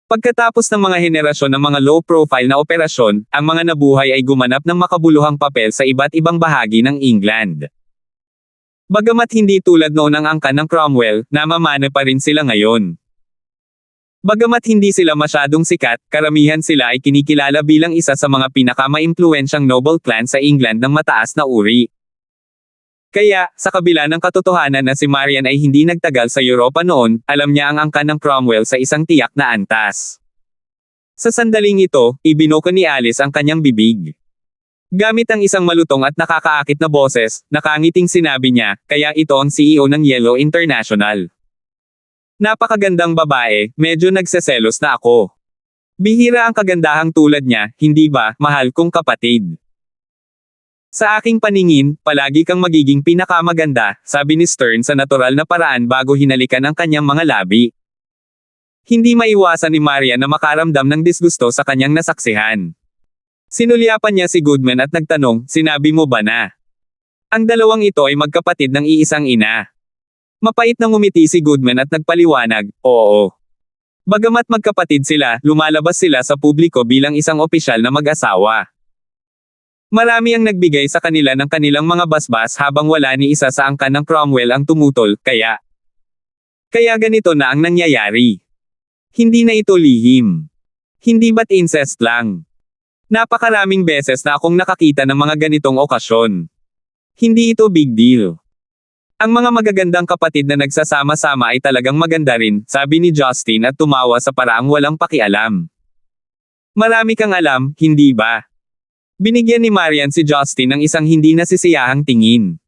Pagkatapos ng mga henerasyon ng mga low-profile na operasyon, ang mga nabuhay ay gumanap ng makabuluhang papel sa iba't ibang bahagi ng England. Bagamat hindi tulad noon ang angkan ng Cromwell, namamana pa rin sila ngayon. Bagamat hindi sila masyadong sikat, karamihan sila ay kinikilala bilang isa sa mga pinakamaimpluwensyang noble clan sa England ng mataas na uri. Kaya, sa kabila ng katotohanan na si Marian ay hindi nagtagal sa Europa noon, alam niya ang angkan ng Cromwell sa isang tiyak na antas. Sa sandaling ito, ibinuko ni Alice ang kanyang bibig. Gamit ang isang malutong at nakakaakit na boses, nakangiting sinabi niya, kaya ito ang CEO ng Yellow International. Napakagandang babae, medyo nagseselos na ako. Bihira ang kagandahang tulad niya, hindi ba, mahal kong kapatid? Sa aking paningin, palagi kang magiging pinakamaganda, sabi ni Stern sa natural na paraan bago hinalikan ang kanyang mga labi. Hindi maiwasan ni Maria na makaramdam ng disgusto sa kanyang nasaksihan. Sinulyapan niya si Goodman at nagtanong, sinabi mo ba na? Ang dalawang ito ay magkapatid ng iisang ina. Mapait na ngumiti si Goodman at nagpaliwanag, oo. Bagamat magkapatid sila, lumalabas sila sa publiko bilang isang opisyal na mag-asawa. Marami ang nagbigay sa kanila ng kanilang mga basbas habang wala ni isa sa angkan ng Cromwell ang tumutol, kaya ganito na ang nangyayari. Hindi na ito lihim. Hindi ba't incest lang? Napakaraming beses na akong nakakita ng mga ganitong okasyon. Hindi ito big deal. Ang mga magagandang kapatid na nagsasama-sama ay talagang maganda rin, sabi ni Justin at tumawa sa paraang walang pakialam. Marami kang alam, hindi ba? Binigyan ni Marian si Justin ng isang hindi nasisiyahang tingin.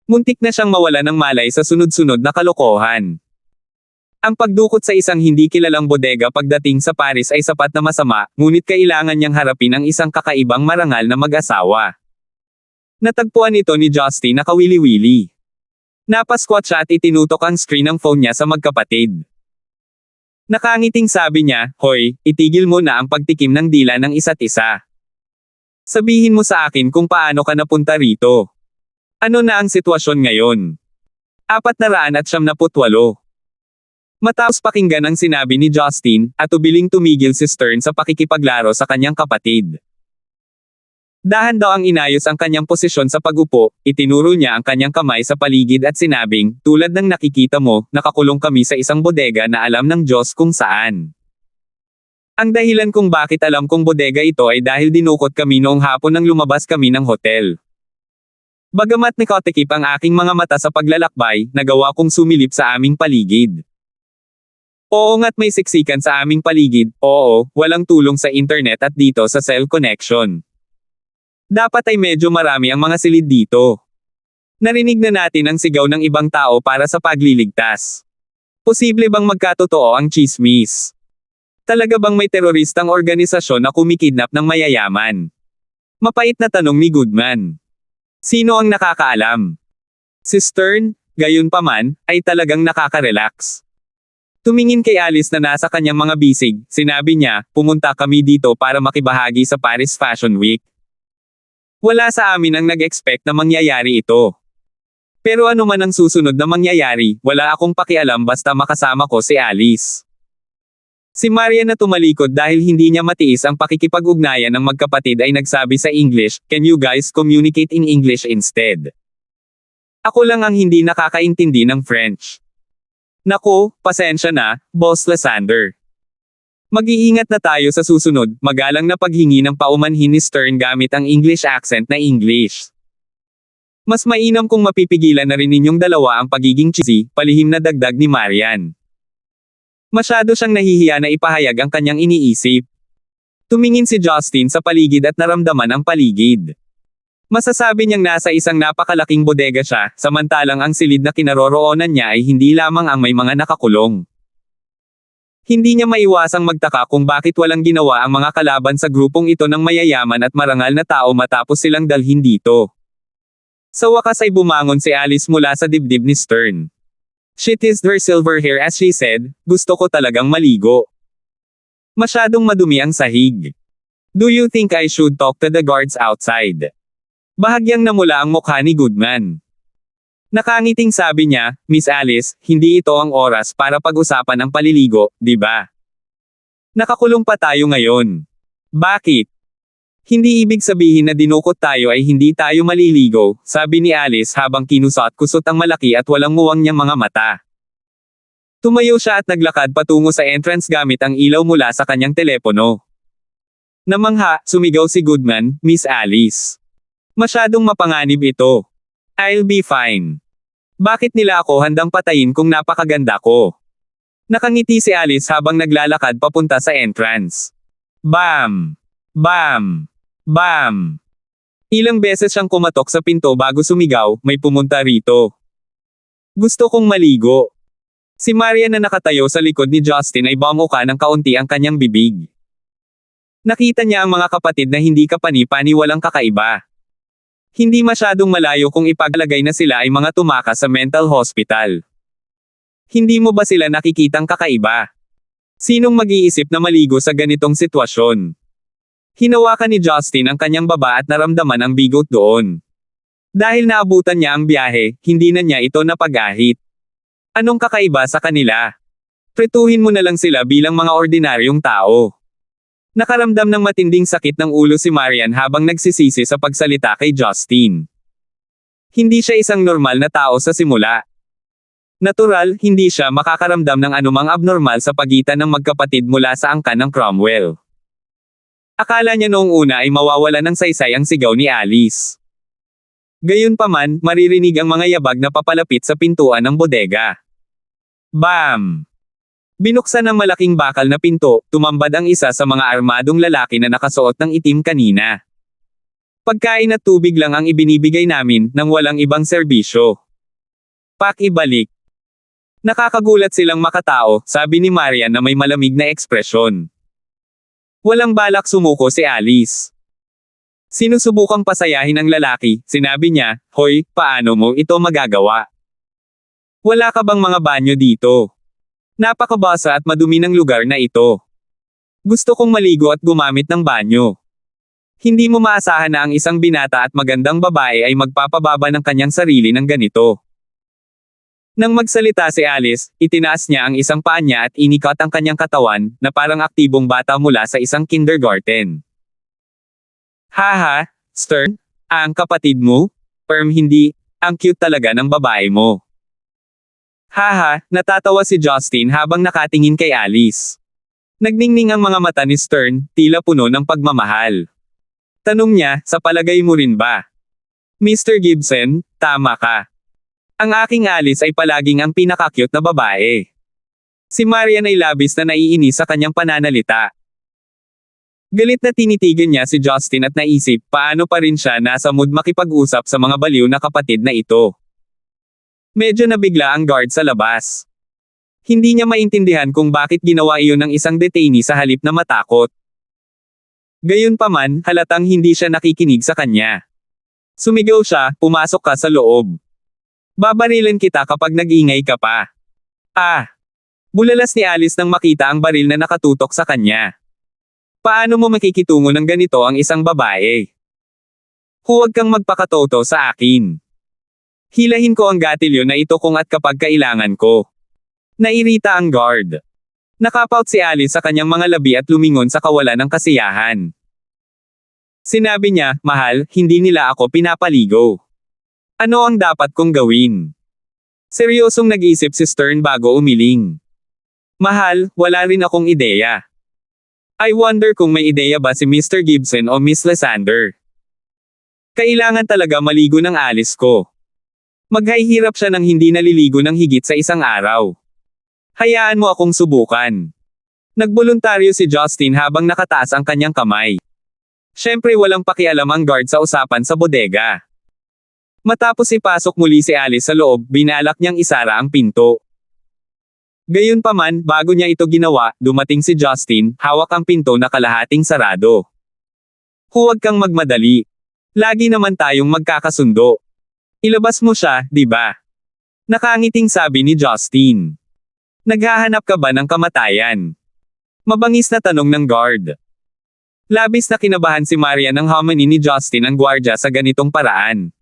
Muntik na siyang mawala ng malay sa sunod-sunod na kalokohan. Ang pagdukot sa isang hindi kilalang bodega pagdating sa Paris ay sapat na masama, ngunit kailangan niyang harapin ang isang kakaibang marangal na mag-asawa. Natagpuan ito ni Justin na kawili-wili. Napasquat siya at itinutok ang screen ng phone niya sa magkapatid. Nakangiting sabi niya, hoy, itigil mo na ang pagtikim ng dila ng isa't isa. Sabihin mo sa akin kung paano ka napunta rito. Ano na ang sitwasyon ngayon? 478. Matapos pakinggan ang sinabi ni Justin, at ubiling tumigil si Stern sa pakikipaglaro sa kanyang kapatid. Dahan daw ang inayos ang kanyang posisyon sa pag-upo, itinuro niya ang kanyang kamay sa paligid at sinabing, tulad ng nakikita mo, nakakulong kami sa isang bodega na alam ng Diyos kung saan. Ang dahilan kung bakit alam kong bodega ito ay dahil dinukot kami noong hapon nang lumabas kami ng hotel. Bagamat nakatikip ang aking mga mata sa paglalakbay, nagawa kong sumilip sa aming paligid. Oo nga't may siksikan sa aming paligid, oo, walang tulong sa internet at dito sa cell connection. Dapat ay medyo marami ang mga silid dito. Narinig na natin ang sigaw ng ibang tao para sa pagliligtas. Posible bang magkatotoo ang chismis? Talaga bang may teroristang organisasyon na kumikidnap ng mayayaman? Mapait na tanong ni Goodman. Sino ang nakakaalam? Si Stern, gayunpaman, ay talagang nakaka-relax. Tumingin kay Alice na nasa kanyang mga bisig, sinabi niya, pumunta kami dito para makibahagi sa Paris Fashion Week. Wala sa amin ang nag-expect na mangyayari ito. Pero ano man ang susunod na mangyayari, wala akong pakialam basta makasama ko si Alice. Si Maria na tumalikod dahil hindi niya matiis ang pakikipag-ugnayan ng magkapatid ay nagsabi sa English, can you guys communicate in English instead? Ako lang ang hindi nakakaintindi ng French. Naku, pasensya na, Boss Lysander. Mag-iingat na tayo sa susunod, magalang na paghingi ng paumanhin ni Stern gamit ang English accent na English. Mas mainam kung mapipigilan na rin ninyong dalawa ang pagiging cheesy, palihim na dagdag ni Marian. Masyado siyang nahihiya na ipahayag ang kanyang iniisip. Tumingin si Justin sa paligid at naramdaman ang paligid. Masasabi niyang nasa isang napakalaking bodega siya, samantalang ang silid na kinaroroonan niya ay hindi lamang ang may mga nakakulong. Hindi niya maiwasang magtaka kung bakit walang ginawa ang mga kalaban sa grupong ito ng mayayaman at marangal na tao matapos silang dalhin dito. Sa wakas ay bumangon si Alice mula sa dibdib ni Stern. She teased her silver hair as she said, gusto ko talagang maligo. Masyadong madumi ang sahig. Do you think I should talk to the guards outside? Bahagyang namula ang mukha ni Goodman. Nakangiting sabi niya, Miss Alice, hindi ito ang oras para pag-usapan ang paliligo, di ba? Nakakulong pa tayo ngayon. Bakit? Hindi ibig sabihin na dinukot tayo ay hindi tayo maliligo, sabi ni Alice habang kinusot-kusot ang malaki at walang muwang niyang mga mata. Tumayo siya at naglakad patungo sa entrance gamit ang ilaw mula sa kanyang telepono. Namangha, sumigaw si Goodman, Miss Alice. Masyadong mapanganib ito. I'll be fine. Bakit nila ako handang patayin kung napakaganda ko? Nakangiti si Alice habang naglalakad papunta sa entrance. Bam! Bam! Bam! Ilang beses siyang kumatok sa pinto bago sumigaw, may pumunta rito. Gusto kong maligo. Si Marian na nakatayo sa likod ni Justin ay bumuka ng kaunti ang kanyang bibig. Nakita niya ang mga kapatid na hindi kapani-paniwalang kakaiba. Hindi masyadong malayo kung ipaglagay na sila ay mga tumakas sa mental hospital. Hindi mo ba sila nakikitang kakaiba? Sinong mag-iisip na maligo sa ganitong sitwasyon? Hinawakan ni Justin ang kanyang baba at naramdaman ang bigot doon. Dahil naabutan niya ang biyahe, hindi na niya ito napag-ahit. Anong kakaiba sa kanila? Tretuhin mo na lang sila bilang mga ordinaryong tao. Nakaramdam ng matinding sakit ng ulo si Marian habang nagsisisi sa pagsalita kay Justin. Hindi siya isang normal na tao sa simula. Natural, hindi siya makakaramdam ng anumang abnormal sa pagitan ng magkapatid mula sa angkan ng Cromwell. Akala niya noong una ay mawawala ng saysay ang sigaw ni Alice. Gayunpaman, maririnig ang mga yabag na papalapit sa pintuan ng bodega. Bam! Binuksan ng malaking bakal na pinto, tumambad ang isa sa mga armadong lalaki na nakasuot ng itim kanina. Pagkain at tubig lang ang ibinibigay namin, nang walang ibang serbisyo. Pakibalik. Nakakagulat silang makatao, sabi ni Marian na may malamig na ekspresyon. Walang balak sumuko si Alice. Sinusubukang pasayahin ng lalaki, sinabi niya, "Hoy, paano mo ito magagawa? Wala ka bang mga banyo dito? Napakabasa at madumi ng lugar na ito. Gusto kong maligo at gumamit ng banyo." Hindi mo maasahan na ang isang binata at magandang babae ay magpapababa ng kanyang sarili ng ganito. Nang magsalita si Alice, itinaas niya ang isang paa niya at inikat ang kanyang katawan, na parang aktibong bata mula sa isang kindergarten. Haha, Stern, ang kapatid mo? Hindi, ang cute talaga ng babae mo. Haha, natatawa si Justin habang nakatingin kay Alice. Nagningning ang mga mata ni Stern, tila puno ng pagmamahal. Tanong niya, sa palagay mo rin ba? Mr. Gibson, tama ka. Ang aking Alice ay palaging ang pinaka-cute na babae. Si Marian ay labis na naiinis sa kanyang pananalita. Galit na tinitigan niya si Justin at naisip, paano pa rin siya nasa mood makipag-usap sa mga baliw na kapatid na ito. Medyo nabigla ang guard sa labas. Hindi niya maintindihan kung bakit ginawa iyon ng isang detainee sa halip na matakot. Gayunpaman, halatang hindi siya nakikinig sa kanya. Sumigaw siya, "Pumasok ka sa loob. Babarilin kita kapag nag-ingay ka pa." Ah! Bulalas ni Alice nang makita ang baril na nakatutok sa kanya. Paano mo makikitungo ng ganito ang isang babae? Huwag kang magpakatoto sa akin. Hilahin ko ang gatilyo na ito kung at kapag kailangan ko. Nairita ang guard. Nakapout si Alice sa kanyang mga labi at lumingon sa kawalan ng kasiyahan. Sinabi niya, "Mahal, hindi nila ako pinapaligo. Ano ang dapat kong gawin?" Seryosong nag-isip si Stern bago umiling. "Mahal, wala rin akong ideya. I wonder kung may ideya ba si Mr. Gibson o Miss Lysander. Kailangan talaga maligo ng Alice ko. Maghahirap siya ng hindi naliligo ng higit sa isang araw. Hayaan mo akong subukan." Nagboluntaryo si Justin habang nakataas ang kanyang kamay. Siyempre walang pakialam ang guard sa usapan sa bodega. Matapos ipasok muli si Alice sa loob, binalak niyang isara ang pinto. Gayunpaman, bago niya ito ginawa, dumating si Justin, hawak ang pinto na kalahating sarado. "Huwag kang magmadali. Lagi naman tayong magkakasundo. Ilabas mo siya, di ba?" Nakangiting sabi ni Justin. "Naghahanap ka ba ng kamatayan?" Mabangis na tanong ng guard. Labis na kinabahan si Marian nang hamani ni Justin ang gwardya sa ganitong paraan.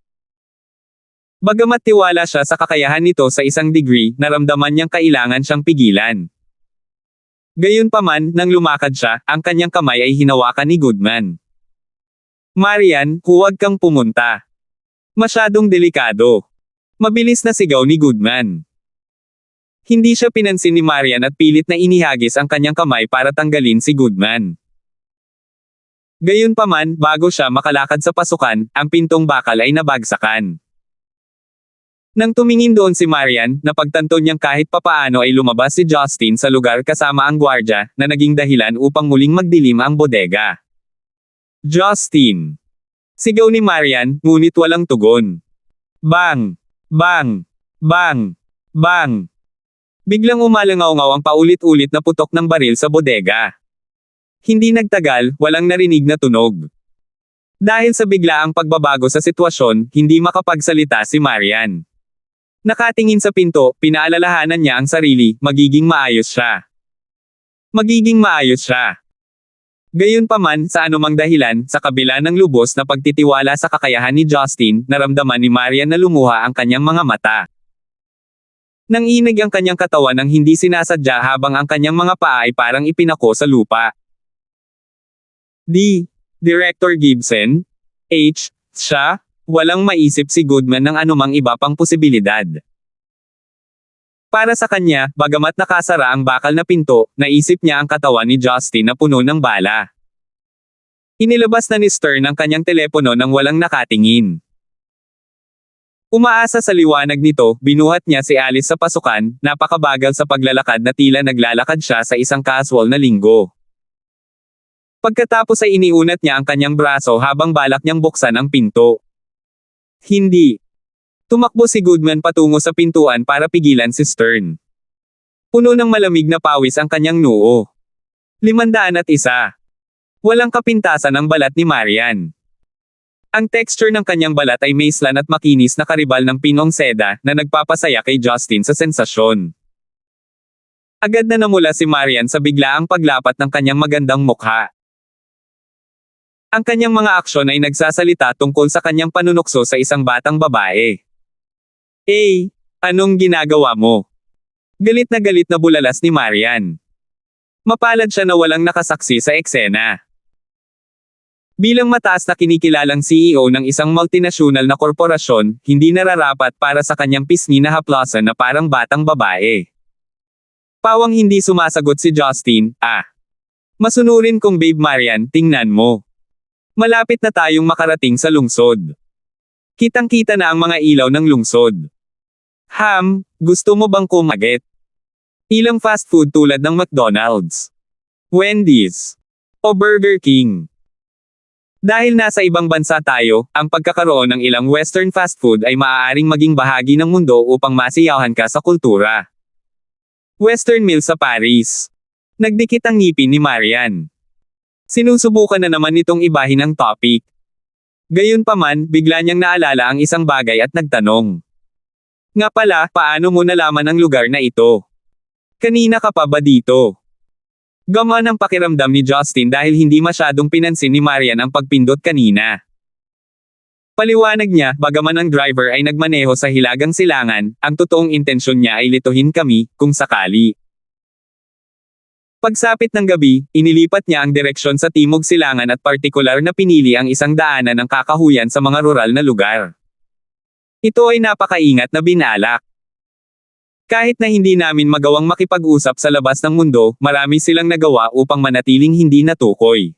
Bagamat tiwala siya sa kakayahan nito sa isang degree, naramdaman niyang kailangan siyang pigilan. Gayunpaman, nang lumakad siya, ang kanyang kamay ay hinawakan ni Goodman. "Marian, huwag kang pumunta. Masyadong delikado." Mabilis na sigaw ni Goodman. Hindi siya pinansin ni Marian at pilit na inihagis ang kanyang kamay para tanggalin si Goodman. Gayunpaman, bago siya makalakad sa pasukan, ang pintong bakal ay nabagsakan. Nang tumingin doon si Marian, napagtanto niyang kahit papaano ay lumabas si Justin sa lugar kasama ang gwardya, na naging dahilan upang muling magdilim ang bodega. "Justin! Sigaw ni Marian, ngunit walang tugon. Bang! Bang! Bang! Bang! Biglang umalangaw-ngaw ang paulit-ulit na putok ng baril sa bodega. Hindi nagtagal, walang narinig na tunog. Dahil sa biglaang pagbabago sa sitwasyon, hindi makapagsalita si Marian. Nakatingin sa pinto, pinaalalahanan niya ang sarili, magiging maayos siya. Magiging maayos siya. Gayunpaman, sa anumang dahilan, sa kabila ng lubos na pagtitiwala sa kakayahan ni Justin, naramdaman ni Marian na lumuha ang kanyang mga mata. Nanginig ang kanyang katawan ng hindi sinasadya habang ang kanyang mga paa ay parang ipinako sa lupa. Director Gibson? Siya? Walang maisip si Goodman ng anumang iba pang posibilidad. Para sa kanya, bagamat nakasara ang bakal na pinto, naisip niya ang katawan ni Justin na puno ng bala. Inilabas na ni Stern ang kanyang telepono nang walang nakatingin. Umaasa sa liwanag nito, binuhat niya si Alice sa pasukan, napakabagal sa paglalakad na tila naglalakad siya sa isang casual na linggo. Pagkatapos ay iniunat niya ang kanyang braso habang balak niyang buksan ang pinto. Hindi. Tumakbo si Goodman patungo sa pintuan para pigilan si Stern. Puno ng malamig na pawis ang kanyang noo. 501. Walang kapintasan ang balat ni Marian. Ang texture ng kanyang balat ay maislan at makinis na karibal ng pinong seda na nagpapasaya kay Justin sa sensasyon. Agad na namula si Marian sa biglaang paglapat ng kanyang magandang mukha. Ang kanyang mga aksyon ay nagsasalita tungkol sa kanyang panunukso sa isang batang babae. Anong ginagawa mo? Galit na bulalas ni Marian. Mapalad siya na walang nakasaksi sa eksena. Bilang mataas na kinikilalang CEO ng isang multinational na korporasyon, hindi nararapat para sa kanyang pisngi na haplasan na parang batang babae. Pawang hindi sumasagot si Justin, Masunurin kong babe Marian, tingnan mo. Malapit na tayong makarating sa lungsod. Kitang-kita na ang mga ilaw ng lungsod. Gusto mo bang kumaget? Ilang fast food tulad ng McDonald's, Wendy's, o Burger King. Dahil nasa ibang bansa tayo, ang pagkakaroon ng ilang Western fast food ay maaaring maging bahagi ng mundo upang masiyahan ka sa kultura. Western meal sa Paris. Nagdikit ang ngipin ni Marian. Sinusubukan na naman nitong ibahin ang topic. Gayunpaman, bigla niyang naalala ang isang bagay at nagtanong. Nga pala, paano mo nalaman ang lugar na ito? Kanina ka pa ba dito? Gamaan ang pakiramdam ni Justin dahil hindi masyadong pinansin ni Marian ang pagpindot kanina. Paliwanag niya, bagaman ang driver ay nagmaneho sa hilagang silangan, ang totoong intensyon niya ay lituhin kami, kung sakali. Pagsapit ng gabi, inilipat niya ang direksyon sa timog silangan at partikular na pinili ang isang daanan ng kakahuyan sa mga rural na lugar. Ito ay napakaingat na binalak. Kahit na hindi namin magawang makipag-usap sa labas ng mundo, marami silang nagawa upang manatiling hindi natukoy.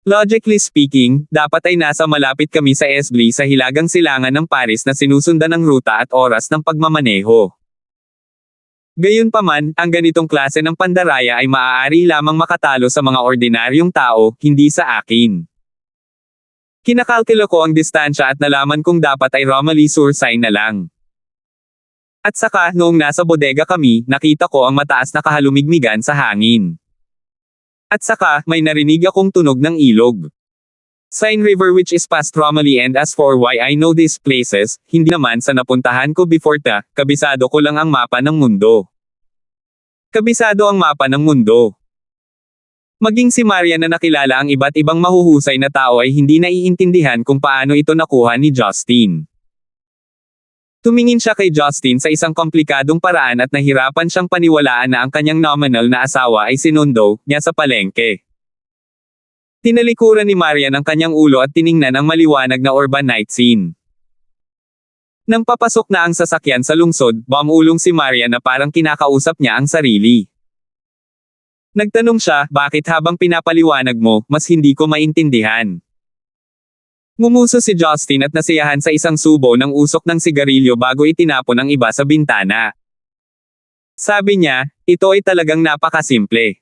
Logically speaking, dapat ay nasa malapit kami sa Esbly sa hilagang silangan ng Paris na sinusundan ng ruta at oras ng pagmamaneho. Gayunpaman, ang ganitong klase ng pandaraya ay maaari lamang makatalo sa mga ordinaryong tao, hindi sa akin. Kinakalkilo ko ang distansya at nalaman kong dapat ay Romilly-sur-Seine na lang. At saka, noong nasa bodega kami, nakita ko ang mataas na kahalumigmigan sa hangin. At saka, may narinig akong tunog ng ilog. Seine River which is past Romilly, and as for why I know these places, hindi naman sa napuntahan ko before kabisado ko lang ang mapa ng mundo. Kabisado ang mapa ng mundo. Maging si Marian na nakilala ang iba't ibang mahuhusay na tao ay hindi naiintindihan kung paano ito nakuha ni Justin. Tumingin siya kay Justin sa isang komplikadong paraan at nahirapan siyang paniwalaan na ang kanyang nominal na asawa ay sinundo niya sa palengke. Tinalikuran ni Marian ang kanyang ulo at tiningnan ang maliwanag na urban night scene. Nang papasok na ang sasakyan sa lungsod, bumulong si Marian na parang kinakausap niya ang sarili. Nagtanong siya, bakit habang pinapaliwanag mo, mas hindi ko maintindihan? Ngumuso si Justin at nasiyahan sa isang subo ng usok ng sigarilyo bago itinapon ang iba sa bintana. Sabi niya, ito ay talagang napakasimple.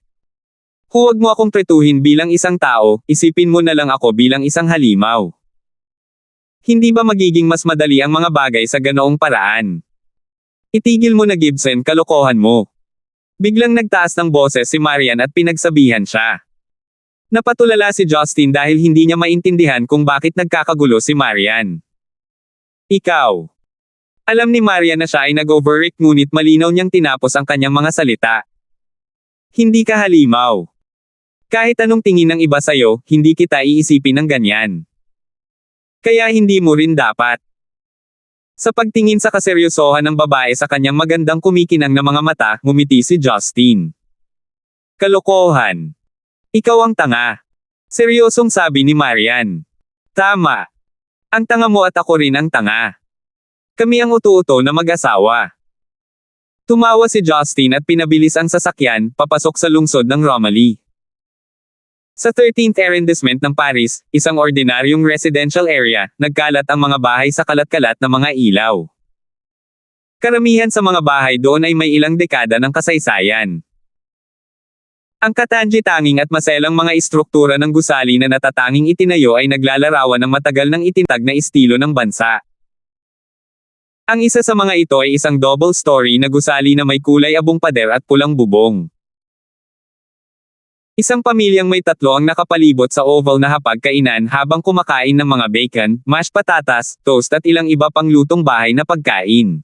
Huwag mo akong pretuhin bilang isang tao, isipin mo na lang ako bilang isang halimaw. Hindi ba magiging mas madali ang mga bagay sa ganoong paraan? Itigil mo na Gibson, kalokohan mo. Biglang nagtaas ng boses si Marian at pinagsabihan siya. Napatulala si Justin dahil hindi niya maintindihan kung bakit nagkakagulo si Marian. Ikaw. Alam ni Marian na siya ay nag-overreact ngunit malinaw niyang tinapos ang kanyang mga salita. Hindi ka halimaw. Kahit anong tingin ng iba sa'yo, hindi kita iisipin ng ganyan. Kaya hindi mo rin dapat. Sa pagtingin sa kaseryosohan ng babae sa kanyang magandang kumikinang na mga mata, ngumiti si Justin. Kalokohan. Ikaw ang tanga. Seryosong sabi ni Marian. Tama. Ang tanga mo at ako rin ang tanga. Kami ang utu-uto na mag-asawa. Tumawa si Justin at pinabilis ang sasakyan, papasok sa lungsod ng Romilly. Sa 13th arrondissement ng Paris, isang ordinaryong residential area, nagkalat ang mga bahay sa kalat-kalat na mga ilaw. Karamihan sa mga bahay doon ay may ilang dekada ng kasaysayan. Ang katangi-tanging at maselang mga istruktura ng gusali na natatanging itinayo ay naglalarawan ng matagal ng itinatag na estilo ng bansa. Ang isa sa mga ito ay isang double-story na gusali na may kulay abong pader at pulang bubong. Isang pamilyang may 3 ang nakapalibot sa oval na hapag-kainan habang kumakain ng mga bacon, mashed patatas, toast at ilang iba pang lutong bahay na pagkain.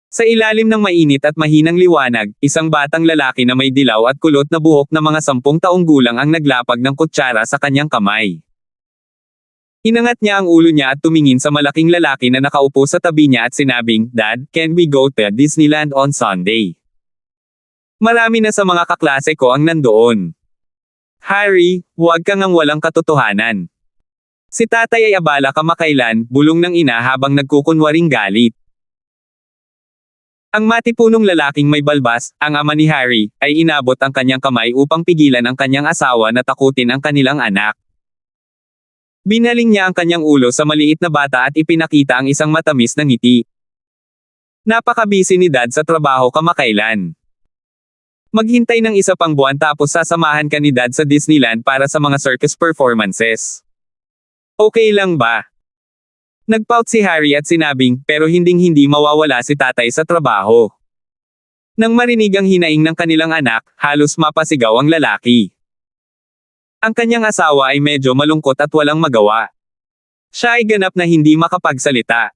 Sa ilalim ng mainit at mahinang liwanag, isang batang lalaki na may dilaw at kulot na buhok na mga 10 taong gulang ang naglapag ng kutsara sa kanyang kamay. Inangat niya ang ulo niya at tumingin sa malaking lalaki na nakaupo sa tabi niya at sinabing, "Dad, can we go to Disneyland on Sunday?" Marami na sa mga kaklase ko ang nandoon. Harry, huwag kang ang walang katotohanan. Si tatay ay abala kamakailan, bulong ng ina habang nagkukunwaring galit. Ang matipunong lalaking may balbas, ang ama ni Harry, ay inabot ang kanyang kamay upang pigilan ang kanyang asawa na takutin ang kanilang anak. Binaling niya ang kanyang ulo sa maliit na bata at ipinakita ang isang matamis na ngiti. Napakabisi ni Dad sa trabaho kamakailan. Maghintay ng 1 pang buwan tapos sasamahan ka ni Dad sa Disneyland para sa mga circus performances. Okay lang ba? Nagpout si Harry at sinabing, pero hinding-hindi mawawala si tatay sa trabaho. Nang marinig ang hinaing ng kanilang anak, halos mapasigaw ang lalaki. Ang kanyang asawa ay medyo malungkot at walang magawa. Siya ay ganap na hindi makapagsalita.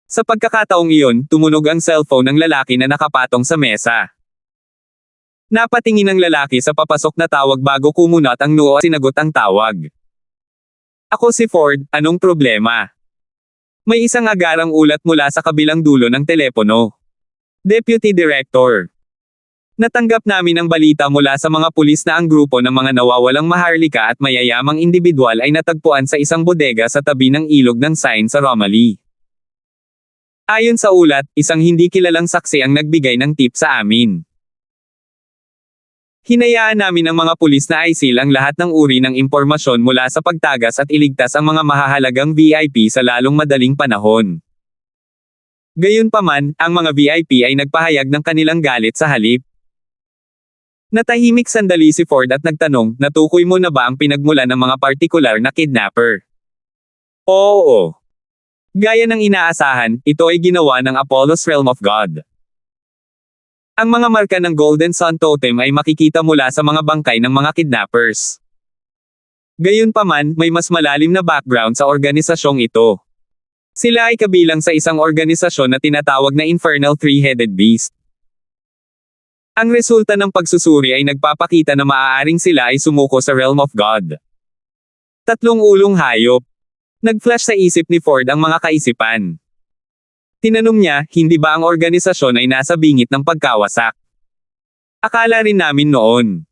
Sa pagkakataong iyon, tumunog ang cellphone ng lalaki na nakapatong sa mesa. Napatingin ang lalaki sa papasok na tawag bago kumunat ang noo at sinagot ang tawag. Ako si Ford, anong problema? May isang agarang ulat mula sa kabilang dulo ng telepono. Deputy Director. Natanggap namin ang balita mula sa mga pulis na ang grupo ng mga nawawalang maharlika at mayayamang individual ay natagpuan sa isang bodega sa tabi ng ilog ng Seine sa Romilly. Ayon sa ulat, isang hindi kilalang saksi ang nagbigay ng tip sa amin. Hinayaan namin ang mga pulis na i-seal ang lahat ng uri ng impormasyon mula sa pagtagas at iligtas ang mga mahahalagang VIP sa lalong madaling panahon. Gayunpaman, ang mga VIP ay nagpahayag ng kanilang galit sa halip. Natahimik sandali si Ford at nagtanong, natukoy mo na ba ang pinagmulan ng mga partikular na kidnapper? Oo. Gaya ng inaasahan, ito ay ginawa ng Apollo's Realm of God. Ang mga marka ng Golden Sun Totem ay makikita mula sa mga bangkay ng mga kidnappers. Gayunpaman, may mas malalim na background sa organisasyong ito. Sila ay kabilang sa isang organisasyon na tinatawag na Infernal Three-Headed Beast. Ang resulta ng pagsusuri ay nagpapakita na maaaring sila ay sumuko sa Realm of God. 3 ulong hayop. Nag-flash sa isip ni Ford ang mga kaisipan. Tinanong niya, hindi ba ang organisasyon ay nasa bingit ng pagkawasak? Akala rin namin noon.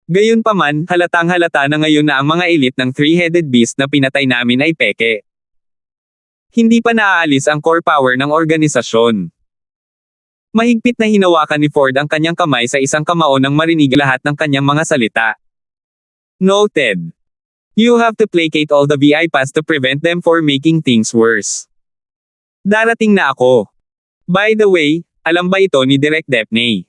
Gayunpaman, halatang-halata na ngayon na ang mga elite ng Three-Headed Beast na pinatay namin ay peke. Hindi pa naaalis ang core power ng organisasyon. Mahigpit na hinawakan ni Ford ang kanyang kamay sa isang kamao nang marinig lahat ng kanyang mga salita. Noted. You have to placate all the VIPs to prevent them for making things worse. Darating na ako. By the way, alam ba ito ni Direk Depney?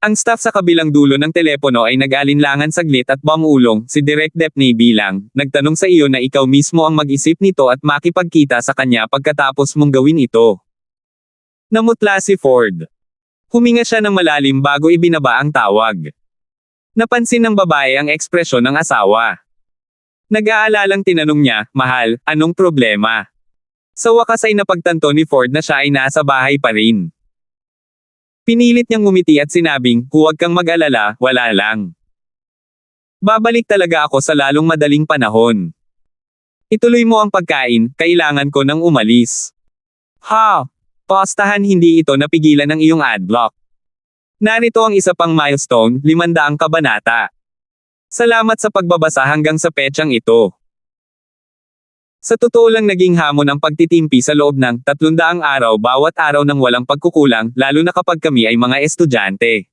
Ang staff sa kabilang dulo ng telepono ay nag-alinlangan saglit at bumulong, si Direk Depney bilang, nagtanong sa iyo na ikaw mismo ang mag-isip nito at makipagkita sa kanya pagkatapos mong gawin ito. Namutla si Ford. Huminga siya ng malalim bago ibinaba ang tawag. Napansin ng babae ang ekspresyon ng asawa. Nag-aalalang tinanong niya, mahal, anong problema? Sa wakas ay napagtanto ni Ford na siya ay nasa bahay pa rin. Pinilit niyang ngumiti at sinabing, huwag kang mag-alala, wala lang. Babalik talaga ako sa lalong madaling panahon. Ituloy mo ang pagkain, kailangan ko nang umalis. Ha! Postahan hindi ito napigilan ng iyong adblock. Narito ang isa pang milestone, 500 kabanata. Salamat sa pagbabasa hanggang sa petsang ito. Sa totoo lang naging hamon ang pagtitimpi sa loob ng 300 araw bawat araw ng walang pagkukulang, lalo na kapag kami ay mga estudyante.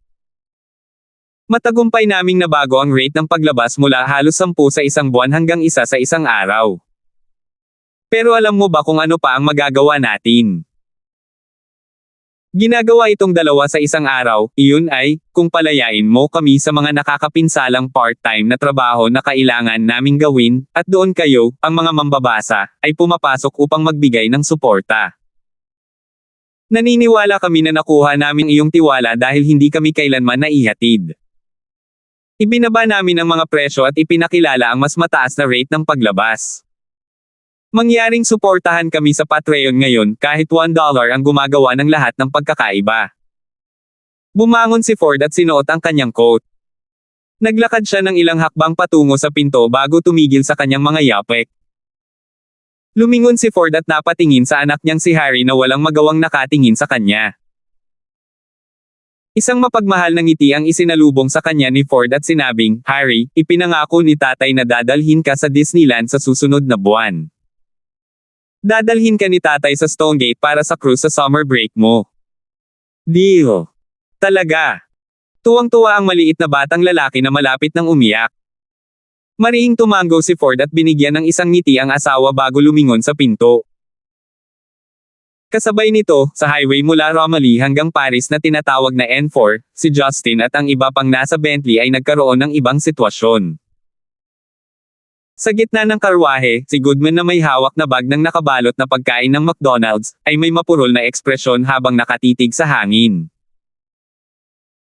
Matagumpay naming nabago ang rate ng paglabas mula halos 10 sa isang buwan hanggang 1 sa isang araw. Pero alam mo ba kung ano pa ang magagawa natin? Ginagawa itong 2 sa isang araw, iyon ay, kung palayain mo kami sa mga nakakapinsalang part-time na trabaho na kailangan naming gawin, at doon kayo, ang mga mambabasa, ay pumapasok upang magbigay ng suporta. Naniniwala kami na nakuha namin iyong tiwala dahil hindi kami kailanman naihatid. Ibinaba namin ang mga presyo at ipinakilala ang mas mataas na rate ng paglabas. Mangyaring suportahan kami sa Patreon ngayon kahit $1 ang gumagawa ng lahat ng pagkakaiba. Bumangon si Ford at sinuot ang kanyang coat. Naglakad siya ng ilang hakbang patungo sa pinto bago tumigil sa kanyang mga yapek. Lumingon si Ford at napatingin sa anak niyang si Harry na walang magawang nakatingin sa kanya. Isang mapagmahal na ngiti ang isinalubong sa kanya ni Ford at sinabing, Harry, ipinangako ni tatay na dadalhin ka sa Disneyland sa susunod na buwan. Dadalhin ka ni tatay sa Stonegate para sa cruise sa summer break mo. Deal. Talaga. Tuwang-tuwa ang maliit na batang lalaki na malapit nang umiyak. Mariing tumango si Ford at binigyan ng isang ngiti ang asawa bago lumingon sa pinto. Kasabay nito, sa highway mula Romilly hanggang Paris na tinatawag na N4, si Justin at ang iba pang nasa Bentley ay nagkaroon ng ibang sitwasyon. Sa gitna ng karwahe, si Goodman na may hawak na bag ng nakabalot na pagkain ng McDonald's, ay may mapurol na ekspresyon habang nakatitig sa hangin.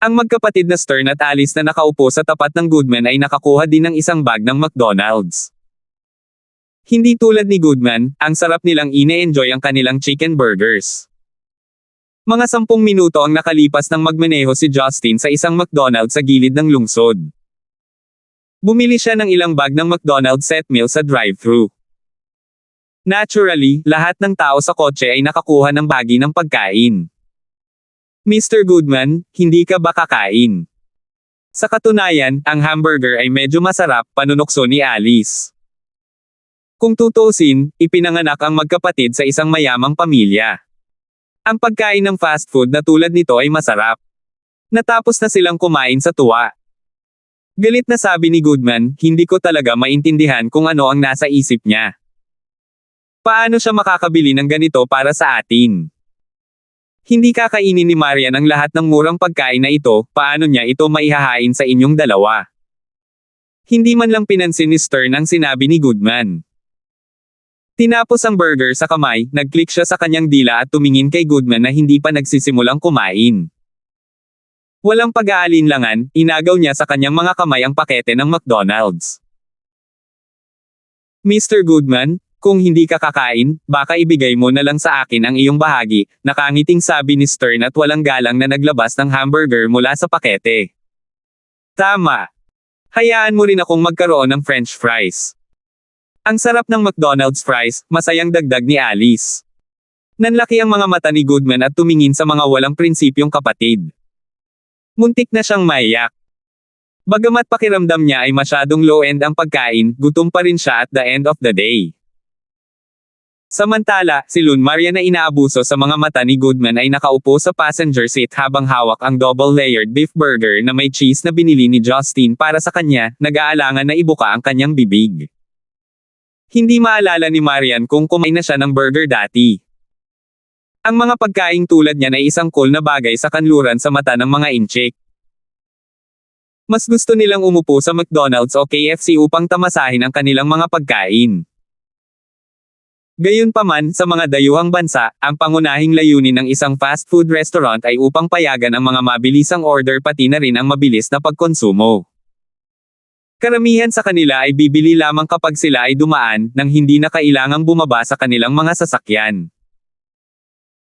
Ang magkapatid na Stern at Alice na nakaupo sa tapat ng Goodman ay nakakuha din ng isang bag ng McDonald's. Hindi tulad ni Goodman, ang sarap nilang ine-enjoy ang kanilang chicken burgers. Mga 10 minuto ang nakalipas nang magmaneho si Justin sa isang McDonald's sa gilid ng lungsod. Bumili siya ng ilang bag ng McDonald's set meal sa drive-thru. Naturally, lahat ng tao sa kotse ay nakakuha ng bagi ng pagkain. Mr. Goodman, hindi ka ba kakain? Sa katunayan, ang hamburger ay medyo masarap, panunokso ni Alice. Kung tutuusin, ipinanganak ang magkapatid sa isang mayamang pamilya. Ang pagkain ng fast food na tulad nito ay masarap. Natapos na silang kumain sa tuwa. Galit na sabi ni Goodman, hindi ko talaga maintindihan kung ano ang nasa isip niya. Paano siya makakabili ng ganito para sa atin? Hindi kakainin ni Marian ang lahat ng murang pagkain na ito, paano niya ito maihahain sa inyong dalawa? Hindi man lang pinansin ni Stern ang sinabi ni Goodman. Tinapos ang burger sa kamay, nag-click siya sa kanyang dila at tumingin kay Goodman na hindi pa nagsisimulang kumain. Walang pag-aalinlangan, inagaw niya sa kanyang mga kamay ang pakete ng McDonald's. Mr. Goodman, kung hindi ka kakain, baka ibigay mo na lang sa akin ang iyong bahagi, nakangiting sabi ni Stern at walang galang na naglabas ng hamburger mula sa pakete. Tama. Hayaan mo rin akong magkaroon ng French fries. Ang sarap ng McDonald's fries, masayang dagdag ni Alice. Nanlaki ang mga mata ni Goodman at tumingin sa mga walang prinsipyong kapatid. Muntik na siyang maiyak. Bagamat pakiramdam niya ay masyadong low-end ang pagkain, gutom pa rin siya at the end of the day. Samantala, si Lun Maria na inaabuso sa mga mata ni Goodman ay nakaupo sa passenger seat habang hawak ang double-layered beef burger na may cheese na binili ni Justin para sa kanya, nag-aalangan na ibuka ang kanyang bibig. Hindi maalala ni Marian kung kumain na siya ng burger dati. Ang mga pagkaing tulad niyan ay isang cool na bagay sa kanluran sa mata ng mga incheck. Mas gusto nilang umupo sa McDonald's o KFC upang tamasahin ang kanilang mga pagkain. Gayunpaman, sa mga dayuhang bansa, ang pangunahing layunin ng isang fast food restaurant ay upang payagan ang mga mabilisang order pati na rin ang mabilis na pagkonsumo. Karamihan sa kanila ay bibili lamang kapag sila ay dumaan, nang hindi na kailangang bumaba sa kanilang mga sasakyan.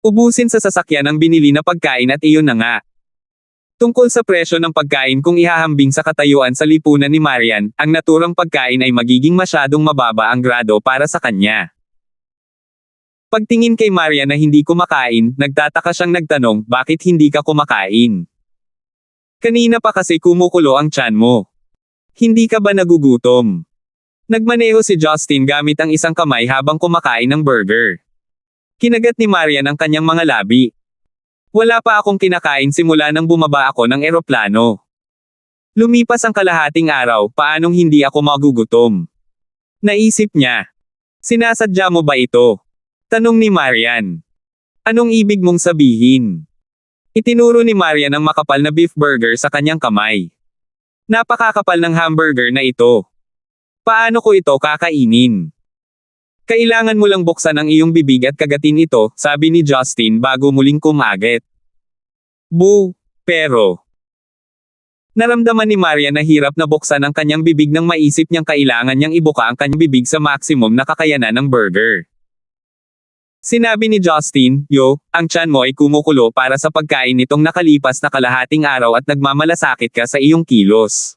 Ubusin sa sasakyan ang binili na pagkain at iyon na nga. Tungkol sa presyo ng pagkain kung ihahambing sa katayuan sa lipunan ni Marian, ang naturang pagkain ay magiging masyadong mababa ang grado para sa kanya. Pagtingin kay Marian na hindi kumakain, nagtataka siyang nagtanong, bakit hindi ka kumakain? Kanina pa kasi kumukulo ang tiyan mo. Hindi ka ba nagugutom? Nagmaneho si Justin gamit ang isang kamay habang kumakain ng burger. Kinagat ni Marian ang kanyang mga labi. Wala pa akong kinakain simula nang bumaba ako ng eroplano. Lumipas ang kalahating araw, paanong hindi ako magugutom? Naisip niya. Sinasadya mo ba ito? Tanong ni Marian. Anong ibig mong sabihin? Itinuro ni Marian ang makapal na beef burger sa kanyang kamay. Napakakapal ng hamburger na ito. Paano ko ito kakainin? Kailangan mo lang buksan ang iyong bibig at kagatin ito, sabi ni Justin bago muling kumagat. Boo! Pero... Naramdaman ni Marian na hirap na buksan ang kanyang bibig nang maisip niyang kailangan niyang ibuka ang kanyang bibig sa maximum na kakayanan ng burger. Sinabi ni Justin, "Yo, ang tiyan mo ay kumukulo para sa pagkain nitong nakalipas na kalahating araw at nagmamalasakit ka sa iyong kilos.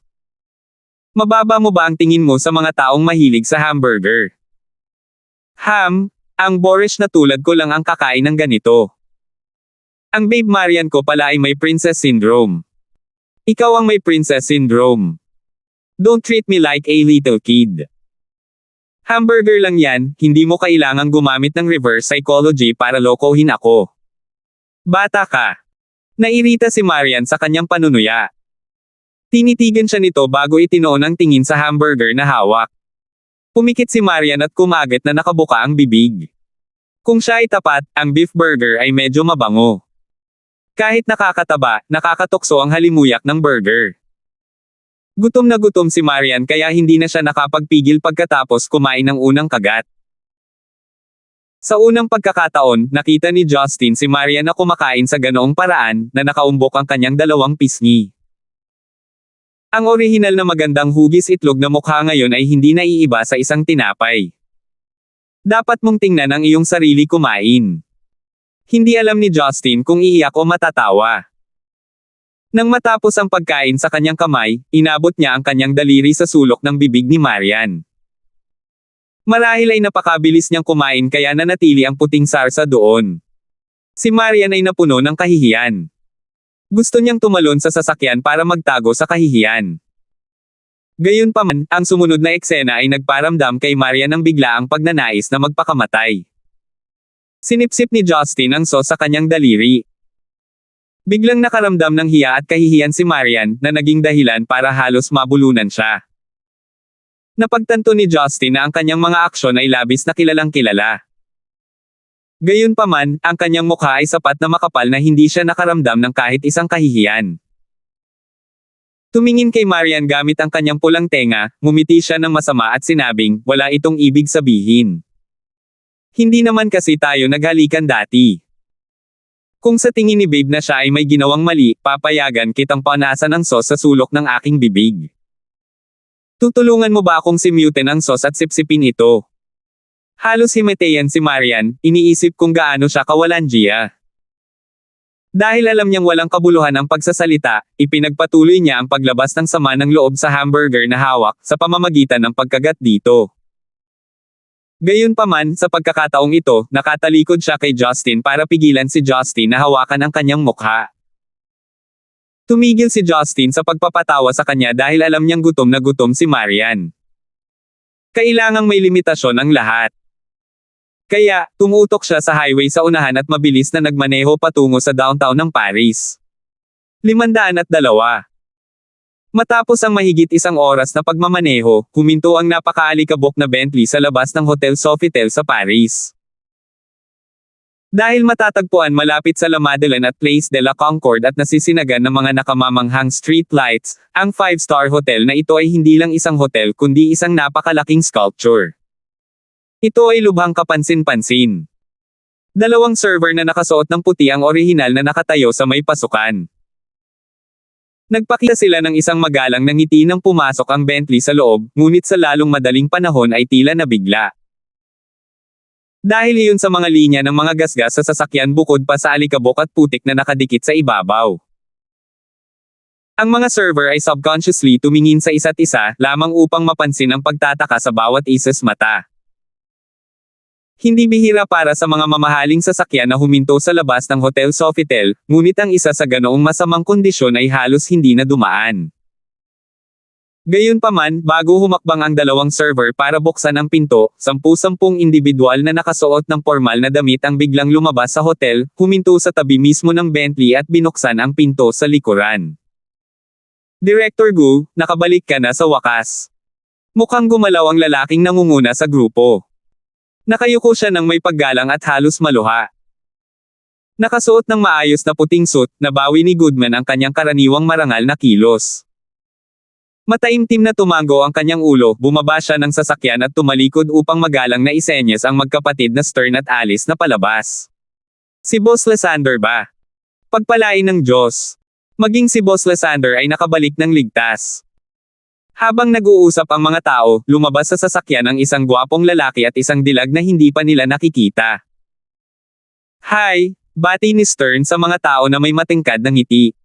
Mababa mo ba ang tingin mo sa mga taong mahilig sa hamburger? Ang boorish na tulad ko lang ang kakain ng ganito. Ang babe Marian ko pala ay may princess syndrome. Ikaw ang may princess syndrome. Don't treat me like a little kid. Hamburger lang yan, hindi mo kailangang gumamit ng reverse psychology para lokohin ako. Bata ka." Nairita si Marian sa kanyang panunuya. Tinitigan siya nito bago itinoon ang tingin sa hamburger na hawak. Pumikit si Marian at kumagat na nakabuka ang bibig. Kung siya ay tapat, ang beef burger ay medyo mabango. Kahit nakakataba, nakakatukso ang halimuyak ng burger. Gutom na gutom si Marian kaya hindi na siya nakapagpigil pagkatapos kumain ng unang kagat. Sa unang pagkakataon, nakita ni Justin si Marian na kumakain sa ganoong paraan, na nakaumbok ang kanyang dalawang pisngi. Ang orihinal na magandang hugis itlog na mukha ngayon ay hindi naiiba sa isang tinapay. Dapat mong tingnan ang iyong sarili kumain. Hindi alam ni Justin kung iiyak o matatawa. Nang matapos ang pagkain sa kanyang kamay, inabot niya ang kanyang daliri sa sulok ng bibig ni Marian. Marahil ay napakabilis niyang kumain kaya nanatili ang puting sarsa doon. Si Marian ay napuno ng kahihiyan. Gusto niyang tumalon sa sasakyan para magtago sa kahihiyan. Gayunpaman, ang sumunod na eksena ay nagparamdam kay Marian ng biglaang pagnanais na magpakamatay. Sinipsip ni Justin ang sauce sa kanyang daliri. Biglang nakaramdam ng hiya at kahihiyan si Marian, na naging dahilan para halos mabulunan siya. Napagtanto ni Justin na ang kanyang mga aksyon ay labis na kilalang kilala. Gayunpaman, ang kanyang mukha ay sapat na makapal na hindi siya nakaramdam ng kahit isang kahihiyan. Tumingin kay Marian gamit ang kanyang pulang tenga, ngumiti siya ng masama at sinabing, "Wala itong ibig sabihin. Hindi naman kasi tayo naghalikan dati. Kung sa tingin ni babe na siya ay may ginawang mali, papayagan kitang panasan ang sauce sa sulok ng aking bibig. Tutulungan mo ba akong simutin ang sauce at sipsipin ito?" Halos himatayan si Marian, iniisip kung gaano siya kawalanjiya. Dahil alam niyang walang kabuluhan ang pagsasalita, ipinagpatuloy niya ang paglabas ng sama ng loob sa hamburger na hawak, sa pamamagitan ng pagkagat dito. Gayunpaman, sa pagkakataong ito, nakatalikod siya kay Justin para pigilan si Justin na hawakan ang kanyang mukha. Tumigil si Justin sa pagpapatawa sa kanya dahil alam niyang gutom na gutom si Marian. Kailangang may limitasyon ang lahat. Kaya, tumutok siya sa highway sa unahan at mabilis na nagmaneho patungo sa downtown ng Paris. 502. Matapos ang mahigit isang oras na pagmamaneho, huminto ang napakaalikabok na Bentley sa labas ng Hotel Sofitel sa Paris. Dahil matatagpuan malapit sa La Madeleine at Place de la Concorde at nasisinagan ng mga nakamamanghang street lights, ang 5-star hotel na ito ay hindi lang isang hotel kundi isang napakalaking sculpture. Ito ay lubhang kapansin-pansin. Dalawang server na nakasuot ng puti ang orihinal na nakatayo sa may pasukan. Nagpakita sila ng isang magalang na ngiti nang pumasok ang Bentley sa loob, ngunit sa lalong madaling panahon ay tila nabigla. Dahil iyon sa mga linya ng mga gasgas sa sasakyan bukod pa sa alikabok at putik na nakadikit sa ibabaw. Ang mga server ay subconsciously tumingin sa isa't isa lamang upang mapansin ang pagtataka sa bawat isa's mata. Hindi bihira para sa mga mamahaling sasakyan na huminto sa labas ng Hotel Sofitel, ngunit ang isa sa ganoong masamang kondisyon ay halos hindi na dumaan. Gayunpaman, bago humakbang ang dalawang server para buksan ang pinto, 10-10 individual na nakasuot ng formal na damit ang biglang lumabas sa hotel, huminto sa tabi mismo ng Bentley at binuksan ang pinto sa likuran. Director Gu, nakabalik ka na sa wakas. Mukhang gumalaw ang lalaking nangunguna sa grupo. Nakayuko siya ng may paggalang at halos maluha. Nakasuot ng maayos na puting suit, nabawi ni Goodman ang kanyang karaniwang marangal na kilos. Mataimtim na tumango ang kanyang ulo, bumaba siya ng sasakyan at tumalikod upang magalang na isenyas ang magkapatid na Stern at Alice na palabas. Si Boss Lysander ba? Pagpalain ng Diyos. Maging si Boss Lysander ay nakabalik ng ligtas. Habang nag-uusap ang mga tao, lumabas sa sasakyan ang isang gwapong lalaki at isang dilag na hindi pa nila nakikita. Hi, bati ni Stern sa mga tao na may matingkad na ngiti.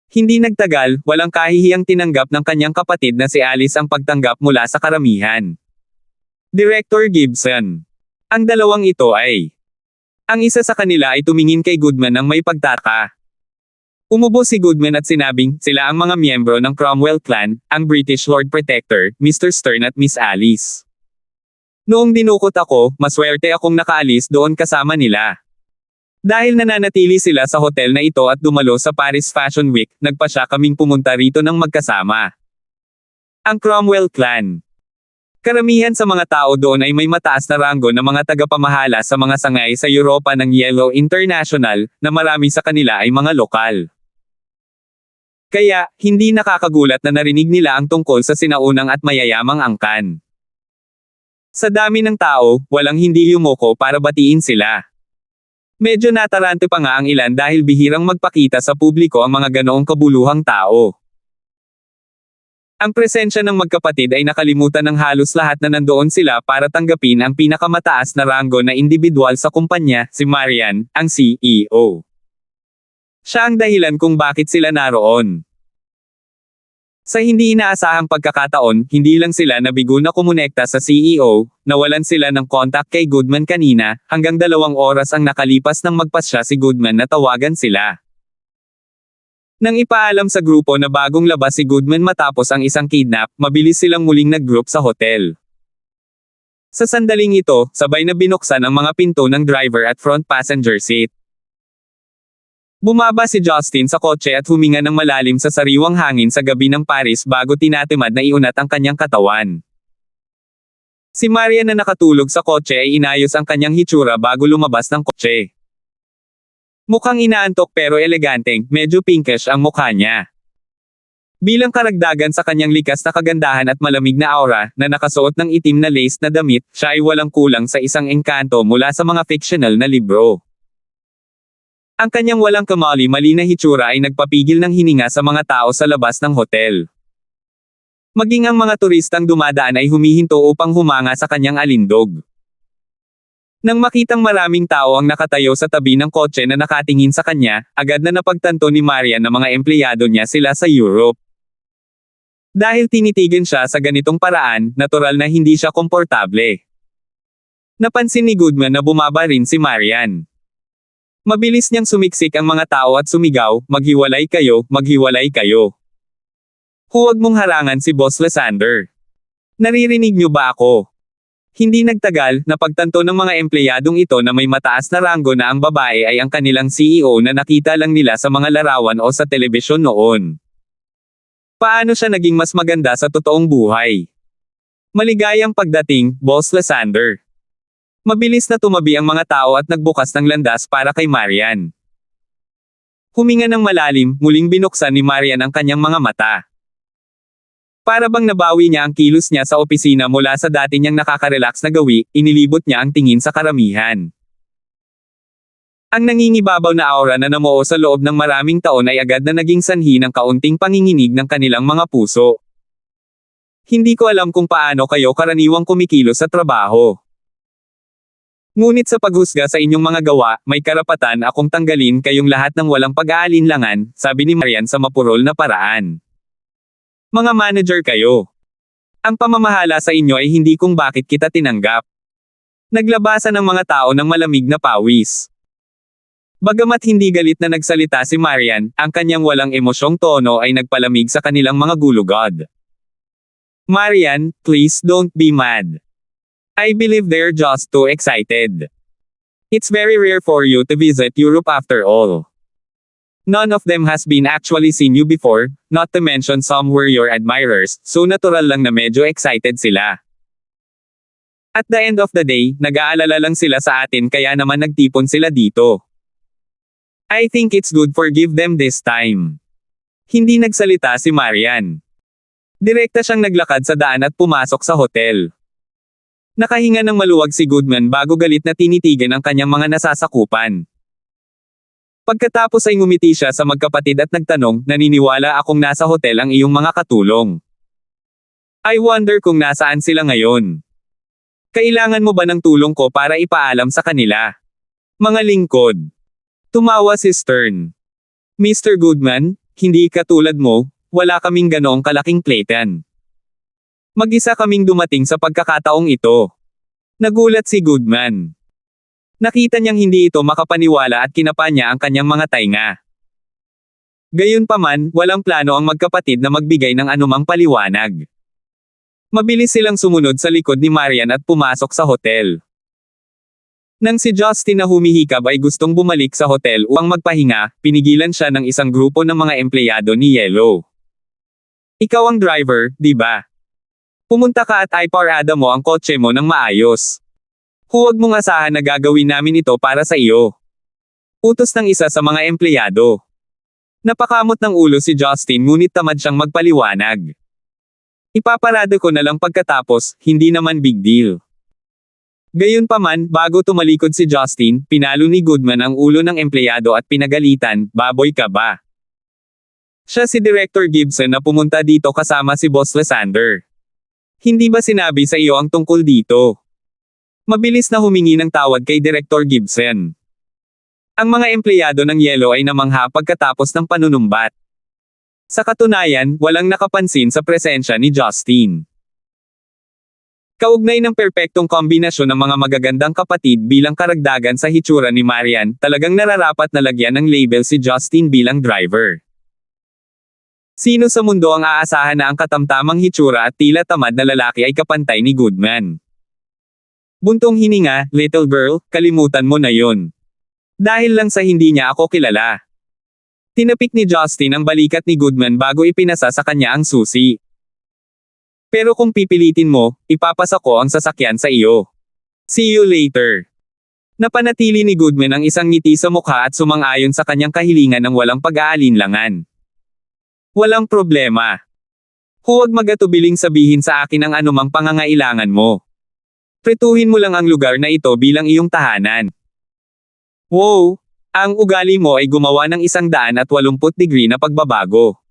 Hindi nagtagal, walang kahihiyang tinanggap ng kanyang kapatid na si Alice ang pagtanggap mula sa karamihan. Director Gibson. Ang dalawang ito ay. Ang isa sa kanila ay tumingin kay Goodman ng may pagtataka. Umubo si Goodman at sinabing, sila ang mga miyembro ng Cromwell Clan, ang British Lord Protector, Mr. Stern at Miss Alice. Noong dinukot ako, maswerte akong nakaalis doon kasama nila. Dahil nananatili sila sa hotel na ito at dumalo sa Paris Fashion Week, nagpasya kaming pumunta rito ng magkasama. Ang Cromwell Clan. Karamihan sa mga tao doon ay may mataas na ranggo na mga tagapamahala sa mga sangay sa Europa ng Yellow International, na marami sa kanila ay mga lokal. Kaya, hindi nakakagulat na narinig nila ang tungkol sa sinaunang at mayayamang angkan. Sa dami ng tao, walang hindi yumuko para batiin sila. Medyo natarante pa nga ang ilan dahil bihirang magpakita sa publiko ang mga ganoong kabuluhang tao. Ang presensya ng magkapatid ay nakalimutan ng halos lahat na nandoon sila para tanggapin ang pinakamataas na ranggo na individual sa kumpanya, si Marian, ang CEO. Siya ang dahilan kung bakit sila naroon. Sa hindi inaasahang pagkakataon, hindi lang sila nabigo na kumonekta sa CEO, nawalan sila ng kontak kay Goodman kanina, hanggang 2 oras ang nakalipas nang magpasya si Goodman na tawagan sila. Nang ipaalam sa grupo na bagong labas si Goodman matapos ang isang kidnap, mabilis silang muling nag-group sa hotel. Sa sandaling ito, sabay na binuksan ang mga pinto ng driver at front passenger seat. Bumaba si Justin sa kotse at huminga ng malalim sa sariwang hangin sa gabi ng Paris bago tinatimad na iunat ang kanyang katawan. Si Maria na nakatulog sa kotse ay inayos ang kanyang hitsura bago lumabas ng kotse. Mukhang inaantok pero eleganteng, medyo pinkish ang mukha niya. Bilang karagdagan sa kanyang likas na kagandahan at malamig na aura, na nakasuot ng itim na lace na damit, siya ay walang kulang sa isang engkanto mula sa mga fictional na libro. Ang kanyang walang kamali-mali na hitsura ay nagpapigil ng hininga sa mga tao sa labas ng hotel. Maging ang mga turistang dumadaan ay humihinto upang humanga sa kanyang alindog. Nang makitang maraming tao ang nakatayo sa tabi ng kotse na nakatingin sa kanya, agad na napagtanto ni Marian na mga empleyado niya sila sa Europe. Dahil tinitigan siya sa ganitong paraan, natural na hindi siya komportable. Napansin ni Goodman na bumaba rin si Marian. Mabilis niyang sumiksik ang mga tao at sumigaw, maghiwalay kayo, maghiwalay kayo. Huwag mong harangan si Boss Lysander. Naririnig niyo ba ako? Hindi nagtagal, napagtanto ng mga empleyadong ito na may mataas na ranggo na ang babae ay ang kanilang CEO na nakita lang nila sa mga larawan o sa telebisyon noon. Paano siya naging mas maganda sa totoong buhay? Maligayang pagdating, Boss Lysander. Mabilis na tumabi ang mga tao at nagbukas ng landas para kay Marian. Huminga ng malalim, muling binuksan ni Marian ang kanyang mga mata. Para bang nabawi niya ang kilos niya sa opisina mula sa dati niyang nakaka-relax na gawi, inilibot niya ang tingin sa karamihan. Ang nangingibabaw na aura na namuo sa loob ng maraming taon ay agad na naging sanhi ng kaunting panginginig ng kanilang mga puso. Hindi ko alam kung paano kayo karaniwang kumikilos sa trabaho. Ngunit sa paghusga sa inyong mga gawa, may karapatan akong tanggalin kayong lahat ng walang pag-aalinlangan, sabi ni Marian sa mapurol na paraan. Mga manager kayo. Ang pamamahala sa inyo ay hindi kung bakit kita tinanggap. Naglabasan ng mga tao ng malamig na pawis. Bagamat hindi galit na nagsalita si Marian, ang kanyang walang emosyong tono ay nagpalamig sa kanilang mga gulugod. Marian, please don't be mad. I believe they're just too excited. It's very rare for you to visit Europe after all. None of them has been actually seen you before, not to mention some were your admirers, so natural lang na medyo excited sila. At the end of the day, nag-aalala lang sila sa atin kaya naman nagtipon sila dito. I think it's good forgive them this time. Hindi nagsalita si Marian. Direkta siyang naglakad sa daan at pumasok sa hotel. Nakahinga ng maluwag si Goodman bago galit na tinitigan ang kanyang mga nasasakupan. Pagkatapos ay ngumiti siya sa magkapatid at nagtanong, naniniwala akong nasa hotel ang iyong mga katulong. I wonder kung nasaan sila ngayon. Kailangan mo ba ng tulong ko para ipaalam sa kanila? Mga lingkod. Tumawa si Stern. Mr. Goodman, hindi katulad mo, wala kaming ganoong kalaking platan. Mag-isa kaming dumating sa pagkakataong ito. Nagulat si Goodman. Nakita niyang hindi ito makapaniwala at kinapa niya ang kanyang mga tainga. Gayunpaman, walang plano ang magkapatid na magbigay ng anumang paliwanag. Mabilis silang sumunod sa likod ni Marian at pumasok sa hotel. Nang si Justin na humihikab ay gustong bumalik sa hotel upang magpahinga, pinigilan siya ng isang grupo ng mga empleyado ni Yellow. Ikaw ang driver, di ba? Pumunta ka at iparada mo ang kotse mo ng maayos. Huwag mong asahan na gagawin namin ito para sa iyo. Utos ng isa sa mga empleyado. Napakamot ng ulo si Justin ngunit tamad siyang magpaliwanag. Ipaparada ko na lang pagkatapos, hindi naman big deal. Gayunpaman, bago tumalikod si Justin, pinalo ni Goodman ang ulo ng empleyado at pinagalitan, baboy ka ba? Siya si Director Gibson na pumunta dito kasama si Boss Lysander. Hindi ba sinabi sa iyo ang tungkol dito? Mabilis na humingi ng tawad kay Director Gibson. Ang mga empleyado ng Yellow ay namangha pagkatapos ng panunumbat. Sa katunayan, walang nakapansin sa presensya ni Justin. Kaugnay ng perpektong kombinasyon ng mga magagandang kapatid bilang karagdagan sa hitsura ni Marian, talagang nararapat na lagyan ng label si Justin bilang driver. Sino sa mundo ang aasahan na ang katamtamang hitsura at tila tamad na lalaki ay kapantay ni Goodman? Buntong hininga, little girl, kalimutan mo na yun. Dahil lang sa hindi niya ako kilala. Tinapik ni Justin ang balikat ni Goodman bago ipinasa sa kanya ang susi. Pero kung pipilitin mo, ipapasa ko ang sasakyan sa iyo. See you later. Napanatili ni Goodman ang isang ngiti sa mukha at sumang-ayon sa kanyang kahilingan ng walang pag-aalinlangan. Walang problema. Huwag mag-atubiling sabihin sa akin ang anumang pangangailangan mo. Pretuhin mo lang ang lugar na ito bilang iyong tahanan. Wow! Ang ugali mo ay gumawa ng 180 degree na pagbabago.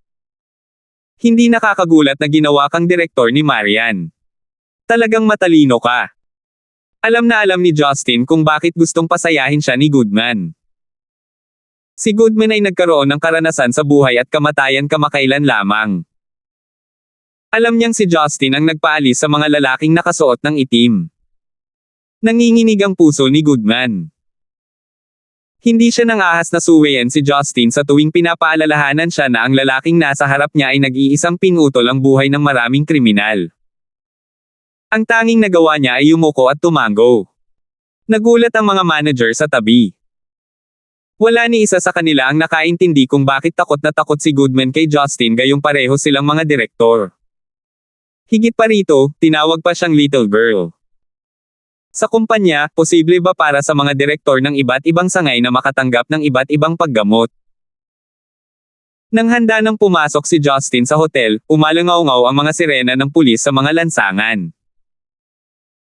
Hindi nakakagulat na ginawa kang direktor ni Marian. Talagang matalino ka. Alam na alam ni Justin kung bakit gustong pasayahin siya ni Goodman. Si Goodman ay nagkaroon ng karanasan sa buhay at kamatayan kamakailan lamang. Alam niyang si Justin ang nagpaalis sa mga lalaking nakasuot ng itim. Nanginginig ang puso ni Goodman. Hindi siya nangahas na suwayan si Justin sa tuwing pinapaalalahanan siya na ang lalaking nasa harap niya ay nag-iisang pinutol ang buhay ng maraming kriminal. Ang tanging nagawa niya ay yumuko at tumango. Nagulat ang mga manager sa tabi. Wala ni isa sa kanila ang nakaintindi kung bakit takot na takot si Goodman kay Justin gayong pareho silang mga direktor. Higit pa rito, tinawag pa siyang little girl. Sa kumpanya, posible ba para sa mga direktor ng iba't ibang sangay na makatanggap ng iba't ibang paggamot? Nang handa nang pumasok si Justin sa hotel, umalangaw-ngaw ang mga sirena ng pulis sa mga lansangan.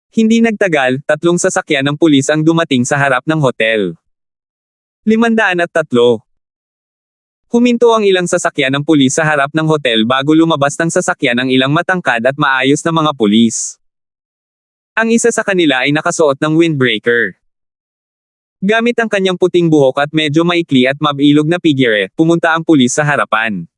Hindi nagtagal, 3 sasakyan ng pulis ang dumating sa harap ng hotel. 503. Huminto ang ilang sasakyan ng pulis sa harap ng hotel bago lumabas ng sasakyan ang ilang matangkad at maayos na mga pulis. Ang isa sa kanila ay nakasuot ng windbreaker. Gamit ang kanyang puting buhok at medyo maikli at mabilog na figure, pumunta ang pulis sa harapan.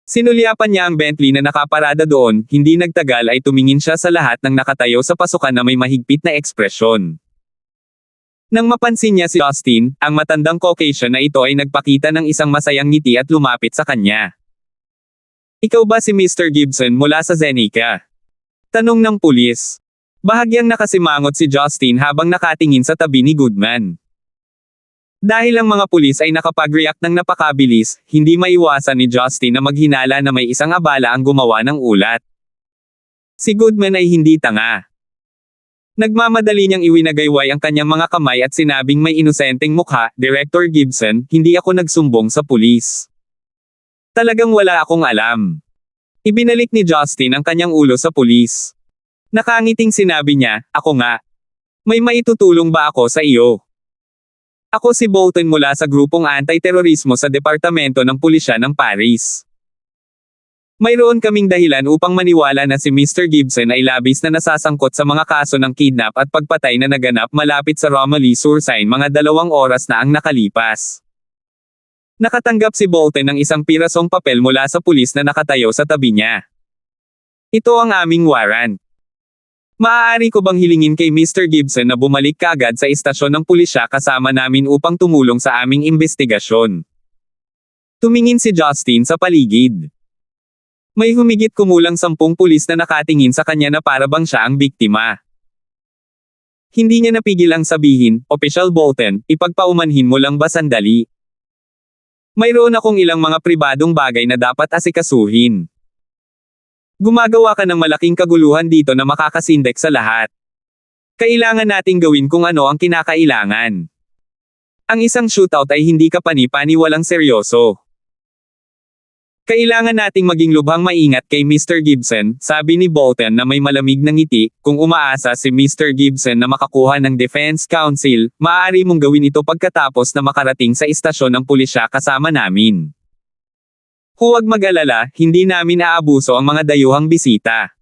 Sinulyapan niya ang Bentley na nakaparada doon, hindi nagtagal ay tumingin siya sa lahat ng nakatayo sa pasukan na may mahigpit na ekspresyon. Nang mapansin niya si Justin, ang matandang Caucasian na ito ay nagpakita ng isang masayang ngiti at lumapit sa kanya. "Ikaw ba si Mr. Gibson mula sa Zenica?" Tanong ng pulis. Bahagyang nakasimangot si Justin habang nakatingin sa tabi ni Goodman. Dahil ang mga pulis ay nakapag-react ng napakabilis, hindi maiwasan ni Justin na maghinala na may isang abala ang gumawa ng ulat. Si Goodman ay hindi tanga. Nagmamadali niyang iwinagayway ang kanyang mga kamay at sinabing may inosenteng mukha, "Director Gibson, hindi ako nagsumbong sa pulis. Talagang wala akong alam." Ibinalik ni Justin ang kanyang ulo sa pulis. Nakangiting sinabi niya, "Ako nga. May maitutulong ba ako sa iyo? Ako si Bolton mula sa grupong anti-terorismo sa Departamento ng Pulisya ng Paris. Mayroon kaming dahilan upang maniwala na si Mr. Gibson ay labis na nasasangkot sa mga kaso ng kidnap at pagpatay na naganap malapit sa Romilly-sur-Seine mga 2 oras na ang nakalipas." Nakatanggap si Bolton ng isang pirasong papel mula sa pulis na nakatayo sa tabi niya. "Ito ang aming warrant. Maaari ko bang hilingin kay Mr. Gibson na bumalik kaagad sa istasyon ng pulisya kasama namin upang tumulong sa aming investigasyon?" Tumingin si Justin sa paligid. May humigit kumulang 10 pulis na nakatingin sa kanya na para bang siya ang biktima. Hindi niya napigil ang sabihin, "Opisyal Bolton, ipagpaumanhin mo lang ba sandali? Mayroon akong ilang mga pribadong bagay na dapat asikasuhin. Gumagawa ka ng malaking kaguluhan dito na makakasindek sa lahat. Kailangan nating gawin kung ano ang kinakailangan. Ang isang shootout ay hindi kapani-paniwalang seryoso. Kailangan nating maging lubhang maingat kay Mr. Gibson," sabi ni Bolton na may malamig na ngiti. "Kung umaasa si Mr. Gibson na makakuha ng Defense Counsel, maaari mong gawin ito pagkatapos na makarating sa istasyon ng pulisya kasama namin. Huwag mag-alala, hindi namin aabuso ang mga dayuhang bisita."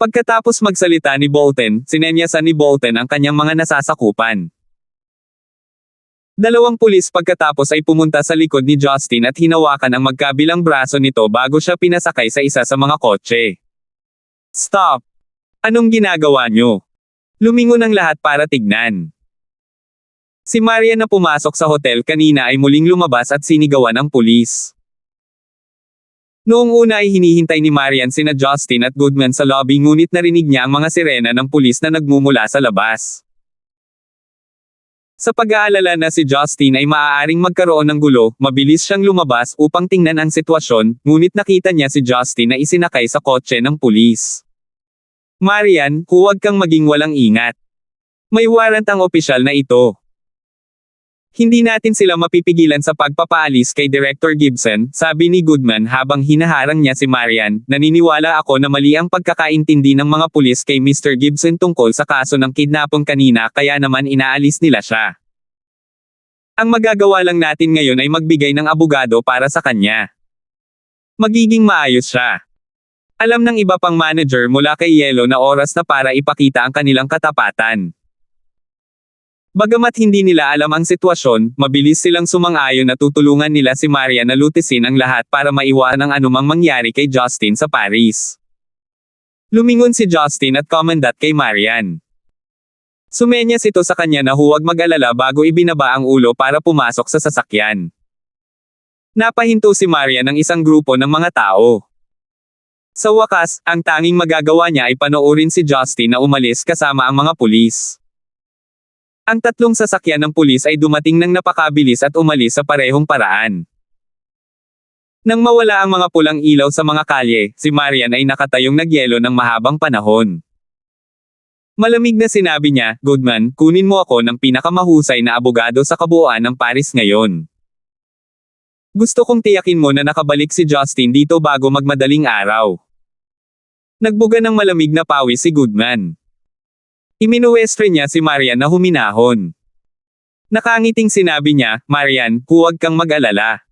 Pagkatapos magsalita ni Bolton, sinenyasan ni Bolton ang kanyang mga nasasakupan. 2 pulis pagkatapos ay pumunta sa likod ni Justin at hinawakan ang magkabilang braso nito bago siya pinasakay sa isa sa mga kotse. "Stop! Anong ginagawa niyo?" Lumingon ang lahat para tignan. Si Marian na pumasok sa hotel kanina ay muling lumabas at sinigawan ang pulis. Noong una ay hinihintay ni Marian sina Justin at Goodman sa lobby ngunit narinig niya ang mga sirena ng pulis na nagmumula sa labas. Sa pag-aalala na si Justin ay maaaring magkaroon ng gulo, mabilis siyang lumabas upang tingnan ang sitwasyon, ngunit nakita niya si Justin na isinakay sa kotse ng pulis. "Marian, huwag kang maging walang ingat. May warrant ang opisyal na ito. Hindi natin sila mapipigilan sa pagpapaalis kay Director Gibson," sabi ni Goodman habang hinaharang niya si Marian. "Naniniwala ako na mali ang pagkakaintindi ng mga pulis kay Mr. Gibson tungkol sa kaso ng kidnapong kanina kaya naman inaalis nila siya. Ang magagawa lang natin ngayon ay magbigay ng abogado para sa kanya. Magiging maayos siya. Alam ng iba pang manager mula kay Yellow na oras na para ipakita ang kanilang katapatan. Bagamat hindi nila alam ang sitwasyon, mabilis silang sumang-ayon na tutulungan nila si Marian na lutisin ang lahat para maiwasan ang anumang mangyari kay Justin sa Paris." Lumingon si Justin at kumandat kay Marian. Sumenyas ito sa kanya na huwag mag-alala bago ibinaba ang ulo para pumasok sa sasakyan. Napahinto si Marian ng isang grupo ng mga tao. Sa wakas, ang tanging magagawa niya ay panoorin si Justin na umalis kasama ang mga pulis. Ang 3 sasakyan ng pulis ay dumating ng napakabilis at umalis sa parehong paraan. Nang mawala ang mga pulang ilaw sa mga kalye, si Marian ay nakatayong nagyelo ng mahabang panahon. Malamig na sinabi niya, Goodman, kunin mo ako ng pinakamahusay na abogado sa kabuuan ng Paris ngayon. Gusto kong tiyakin mo na nakabalik si Justin dito bago magmadaling araw. Nagbuga ng malamig na pawis si Goodman. Iminuwestre niya si Marian na huminahon. Nakangiting sinabi niya, Marian, huwag kang mag-alala.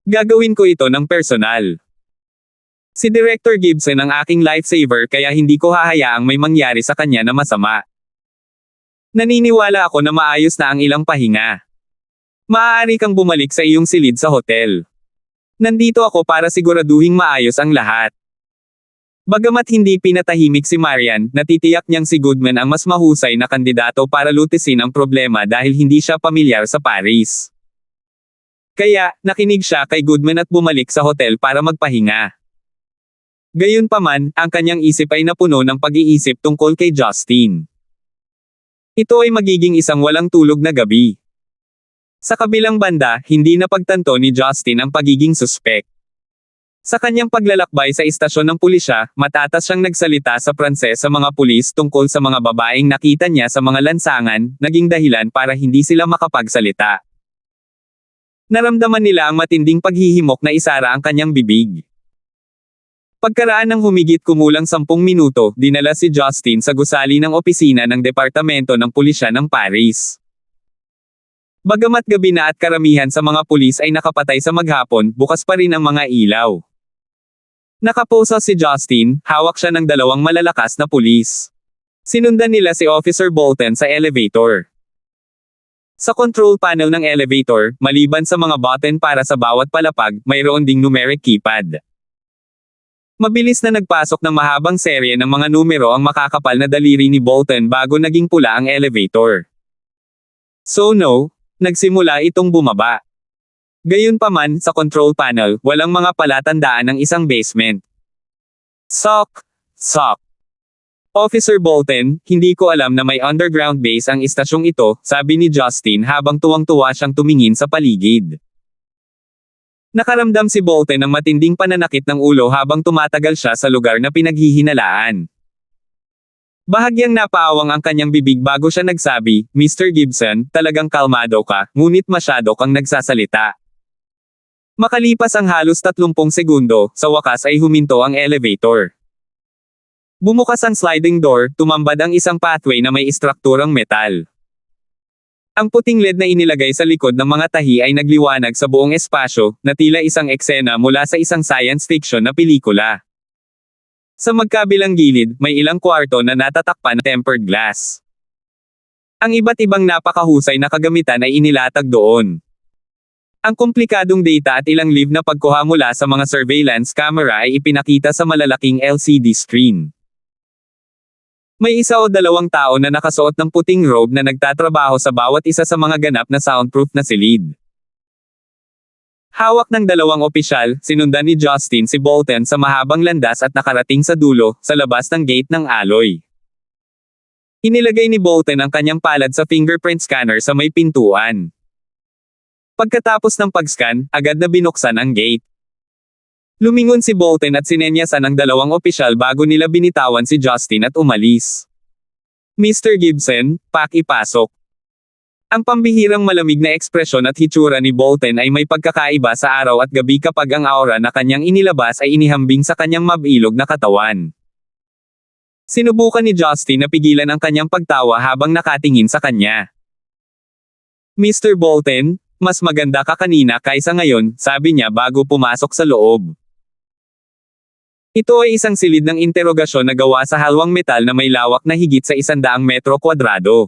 Gagawin ko ito ng personal. Si Director Gibson ang aking lifesaver kaya hindi ko hahayaang may mangyari sa kanya na masama. Naniniwala ako na maayos na ang ilang pahinga. Maaari kang bumalik sa iyong silid sa hotel. Nandito ako para siguraduhing maayos ang lahat. Bagamat hindi pinatahimik si Marian, natitiyak niyang si Goodman ang mas mahusay na kandidato para lutisin ang problema dahil hindi siya pamilyar sa Paris. Kaya, nakinig siya kay Goodman at bumalik sa hotel para magpahinga. Gayunpaman, ang kanyang isip ay napuno ng pag-iisip tungkol kay Justin. Ito ay magiging isang walang tulog na gabi. Sa kabilang banda, hindi napagtanto ni Justin ang pagiging suspek. Sa kanyang paglalakbay sa istasyon ng pulisya, matatas siyang nagsalita sa Pranses sa mga pulis tungkol sa mga babaeng nakita niya sa mga lansangan, naging dahilan para hindi sila makapagsalita. Naramdaman nila ang matinding paghihimok na isara ang kanyang bibig. Pagkaraan ng humigit kumulang 10 minuto, dinala si Justin sa gusali ng opisina ng Departamento ng Pulisya ng Paris. Bagamat gabi na at karamihan sa mga pulis ay nakapatay sa maghapon, bukas pa rin ang mga ilaw. Nakaposa si Justin, hawak siya ng 2 malalakas na pulis. Sinundan nila si Officer Bolton sa elevator. Sa control panel ng elevator, maliban sa mga button para sa bawat palapag, mayroon ding numeric keypad. Mabilis na nagpasok ng mahabang serye ng mga numero ang makakapal na daliri ni Bolton bago naging pula ang elevator. So no, nagsimula itong bumaba. Gayunpaman, sa control panel, walang mga palatandaan ng isang basement. Sok! Sok! Officer Bolton, hindi ko alam na may underground base ang istasyong ito, sabi ni Justin habang tuwang-tuwa siyang tumingin sa paligid. Nakaramdam si Bolton ng matinding pananakit ng ulo habang tumatagal siya sa lugar na pinaghihinalaan. Bahagyang napaawang ang kanyang bibig bago siya nagsabi, Mr. Gibson, talagang kalmado ka, ngunit masyado kang nagsasalita. Makalipas ang halos 30 segundo, sa wakas ay huminto ang elevator. Bumukas ang sliding door, tumambad ang isang pathway na may istrukturang metal. Ang puting LED na inilagay sa likod ng mga tahi ay nagliwanag sa buong espasyo, na tila isang eksena mula sa isang science fiction na pelikula. Sa magkabilang gilid, may ilang kwarto na natatakpan ng tempered glass. Ang iba't ibang napakahusay na kagamitan ay inilatag doon. Ang komplikadong data at ilang live na pagkuha mula sa mga surveillance camera ay ipinakita sa malalaking LCD screen. May 1 o 2 tao na nakasuot ng puting robe na nagtatrabaho sa bawat isa sa mga ganap na soundproof na silid. Hawak ng 2 opisyal, sinundan ni Justin si Bolton sa mahabang landas at nakarating sa dulo, sa labas ng gate ng alloy. Inilagay ni Bolton ang kanyang palad sa fingerprint scanner sa may pintuan. Pagkatapos ng pag-scan, agad na binuksan ang gate. Lumingon si Bolton at sinenyasan ang 2 opisyal bago nila binitawan si Justin at umalis. Mr. Gibson, pakipasok. Ang pambihirang malamig na ekspresyon at hitsura ni Bolton ay may pagkakaiba sa araw at gabi kapag ang aura na kanyang inilabas ay inihambing sa kanyang mabilog na katawan. Sinubukan ni Justin na pigilan ang kanyang pagtawa habang nakatingin sa kanya. Mr. Bolton, mas maganda ka kanina kaysa ngayon, sabi niya bago pumasok sa loob. Ito ay isang silid ng interogasyon na gawa sa halwang metal na may lawak na higit sa 100 metro kwadrado.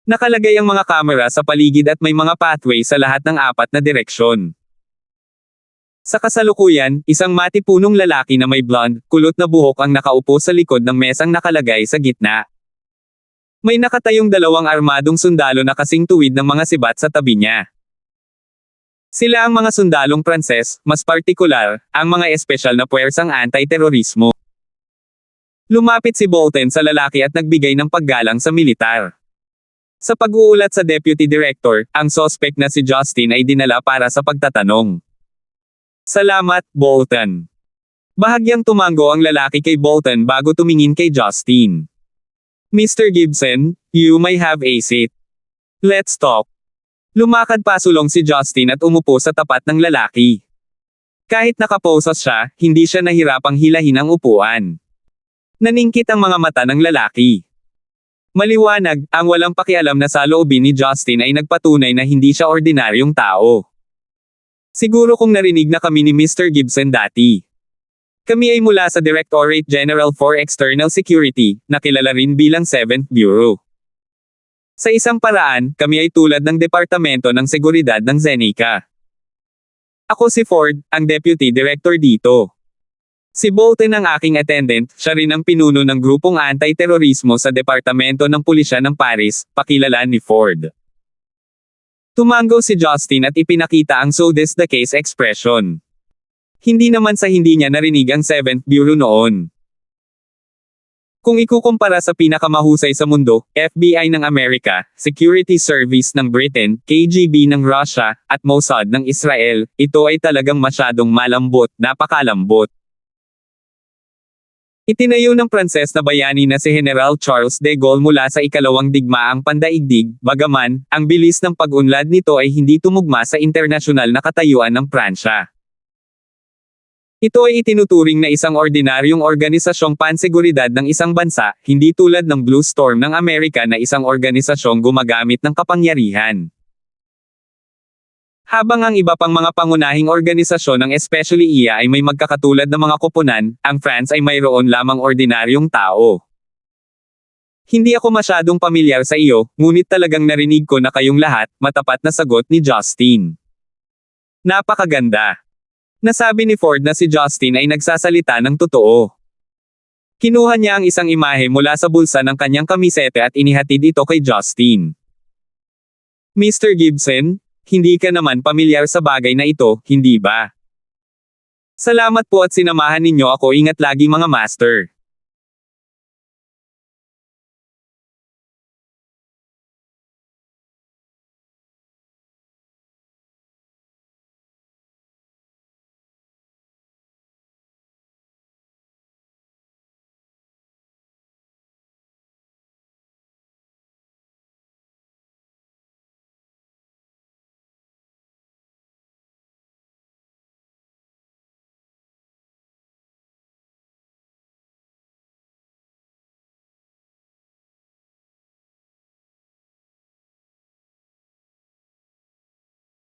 Nakalagay ang mga kamera sa paligid at may mga pathway sa lahat ng 4 na direksyon. Sa kasalukuyan, isang matipunong lalaki na may blonde, kulot na buhok ang nakaupo sa likod ng mesang nakalagay sa gitna. May nakatayong 2 armadong sundalo na kasing tuwid ng mga sibat sa tabi niya. Sila ang mga sundalong Pranses, mas partikular, ang mga espesyal na puwersang anti-terorismo. Lumapit si Bolton sa lalaki at nagbigay ng paggalang sa militar. Sa pag-uulat sa Deputy Director, ang suspect na si Justin ay dinala para sa pagtatanong. Salamat, Bolton. Bahagyang tumango ang lalaki kay Bolton bago tumingin kay Justin. Mr. Gibson, you may have a seat. Let's talk. Lumakad pasulong si Justin at umupo sa tapat ng lalaki. Kahit nakaposas siya, hindi siya nahirapang hilahin ang upuan. Naningkit ang mga mata ng lalaki. Maliwanag, ang walang pakialam na saloobin ni Justin ay nagpatunay na hindi siya ordinaryong tao. Siguro kung narinig na kami ni Mr. Gibson dati. Kami ay mula sa Directorate General for External Security, na kilala rin bilang 7th Bureau. Sa isang paraan, kami ay tulad ng Departamento ng Seguridad ng Zenica. Ako si Ford, ang Deputy Director dito. Si Bolton ang aking attendant, siya rin ang pinuno ng grupong anti-terorismo sa Departamento ng Pulisya ng Paris, pakilala ni Ford. Tumango si Justin at ipinakita ang "so this the case" expression. Hindi naman sa hindi niya narinig ang 7th Bureau noon. Kung ikukumpara sa pinakamahusay sa mundo, FBI ng Amerika, Security Service ng Britain, KGB ng Russia, at Mossad ng Israel, ito ay talagang masyadong malambot, napakalambot. Itinayo ng Pranses na bayani na si General Charles de Gaulle mula sa ikalawang digmaang pandaigdig, bagaman, ang bilis ng pag-unlad nito ay hindi tumugma sa internasyonal na katayuan ng Pransya. Ito ay itinuturing na isang ordinaryong organisasyong panseguridad ng isang bansa, hindi tulad ng Blue Storm ng Amerika na isang organisasyong gumagamit ng kapangyarihan. Habang ang iba pang mga pangunahing organisasyon ng especially IA ay may magkakatulad na mga koponan, ang France ay mayroon lamang ordinaryong tao. Hindi ako masyadong pamilyar sa iyo, ngunit talagang narinig ko na kayong lahat, matapat na sagot ni Justin. Napakaganda. Nasabi ni Ford na si Justin ay nagsasalita ng totoo. Kinuha niya ang isang imahe mula sa bulsa ng kanyang kamisete at inihatid ito kay Justin. Mr. Gibson, hindi ka naman pamilyar sa bagay na ito, hindi ba? Salamat po at sinamahan ninyo ako, ingat lagi mga master.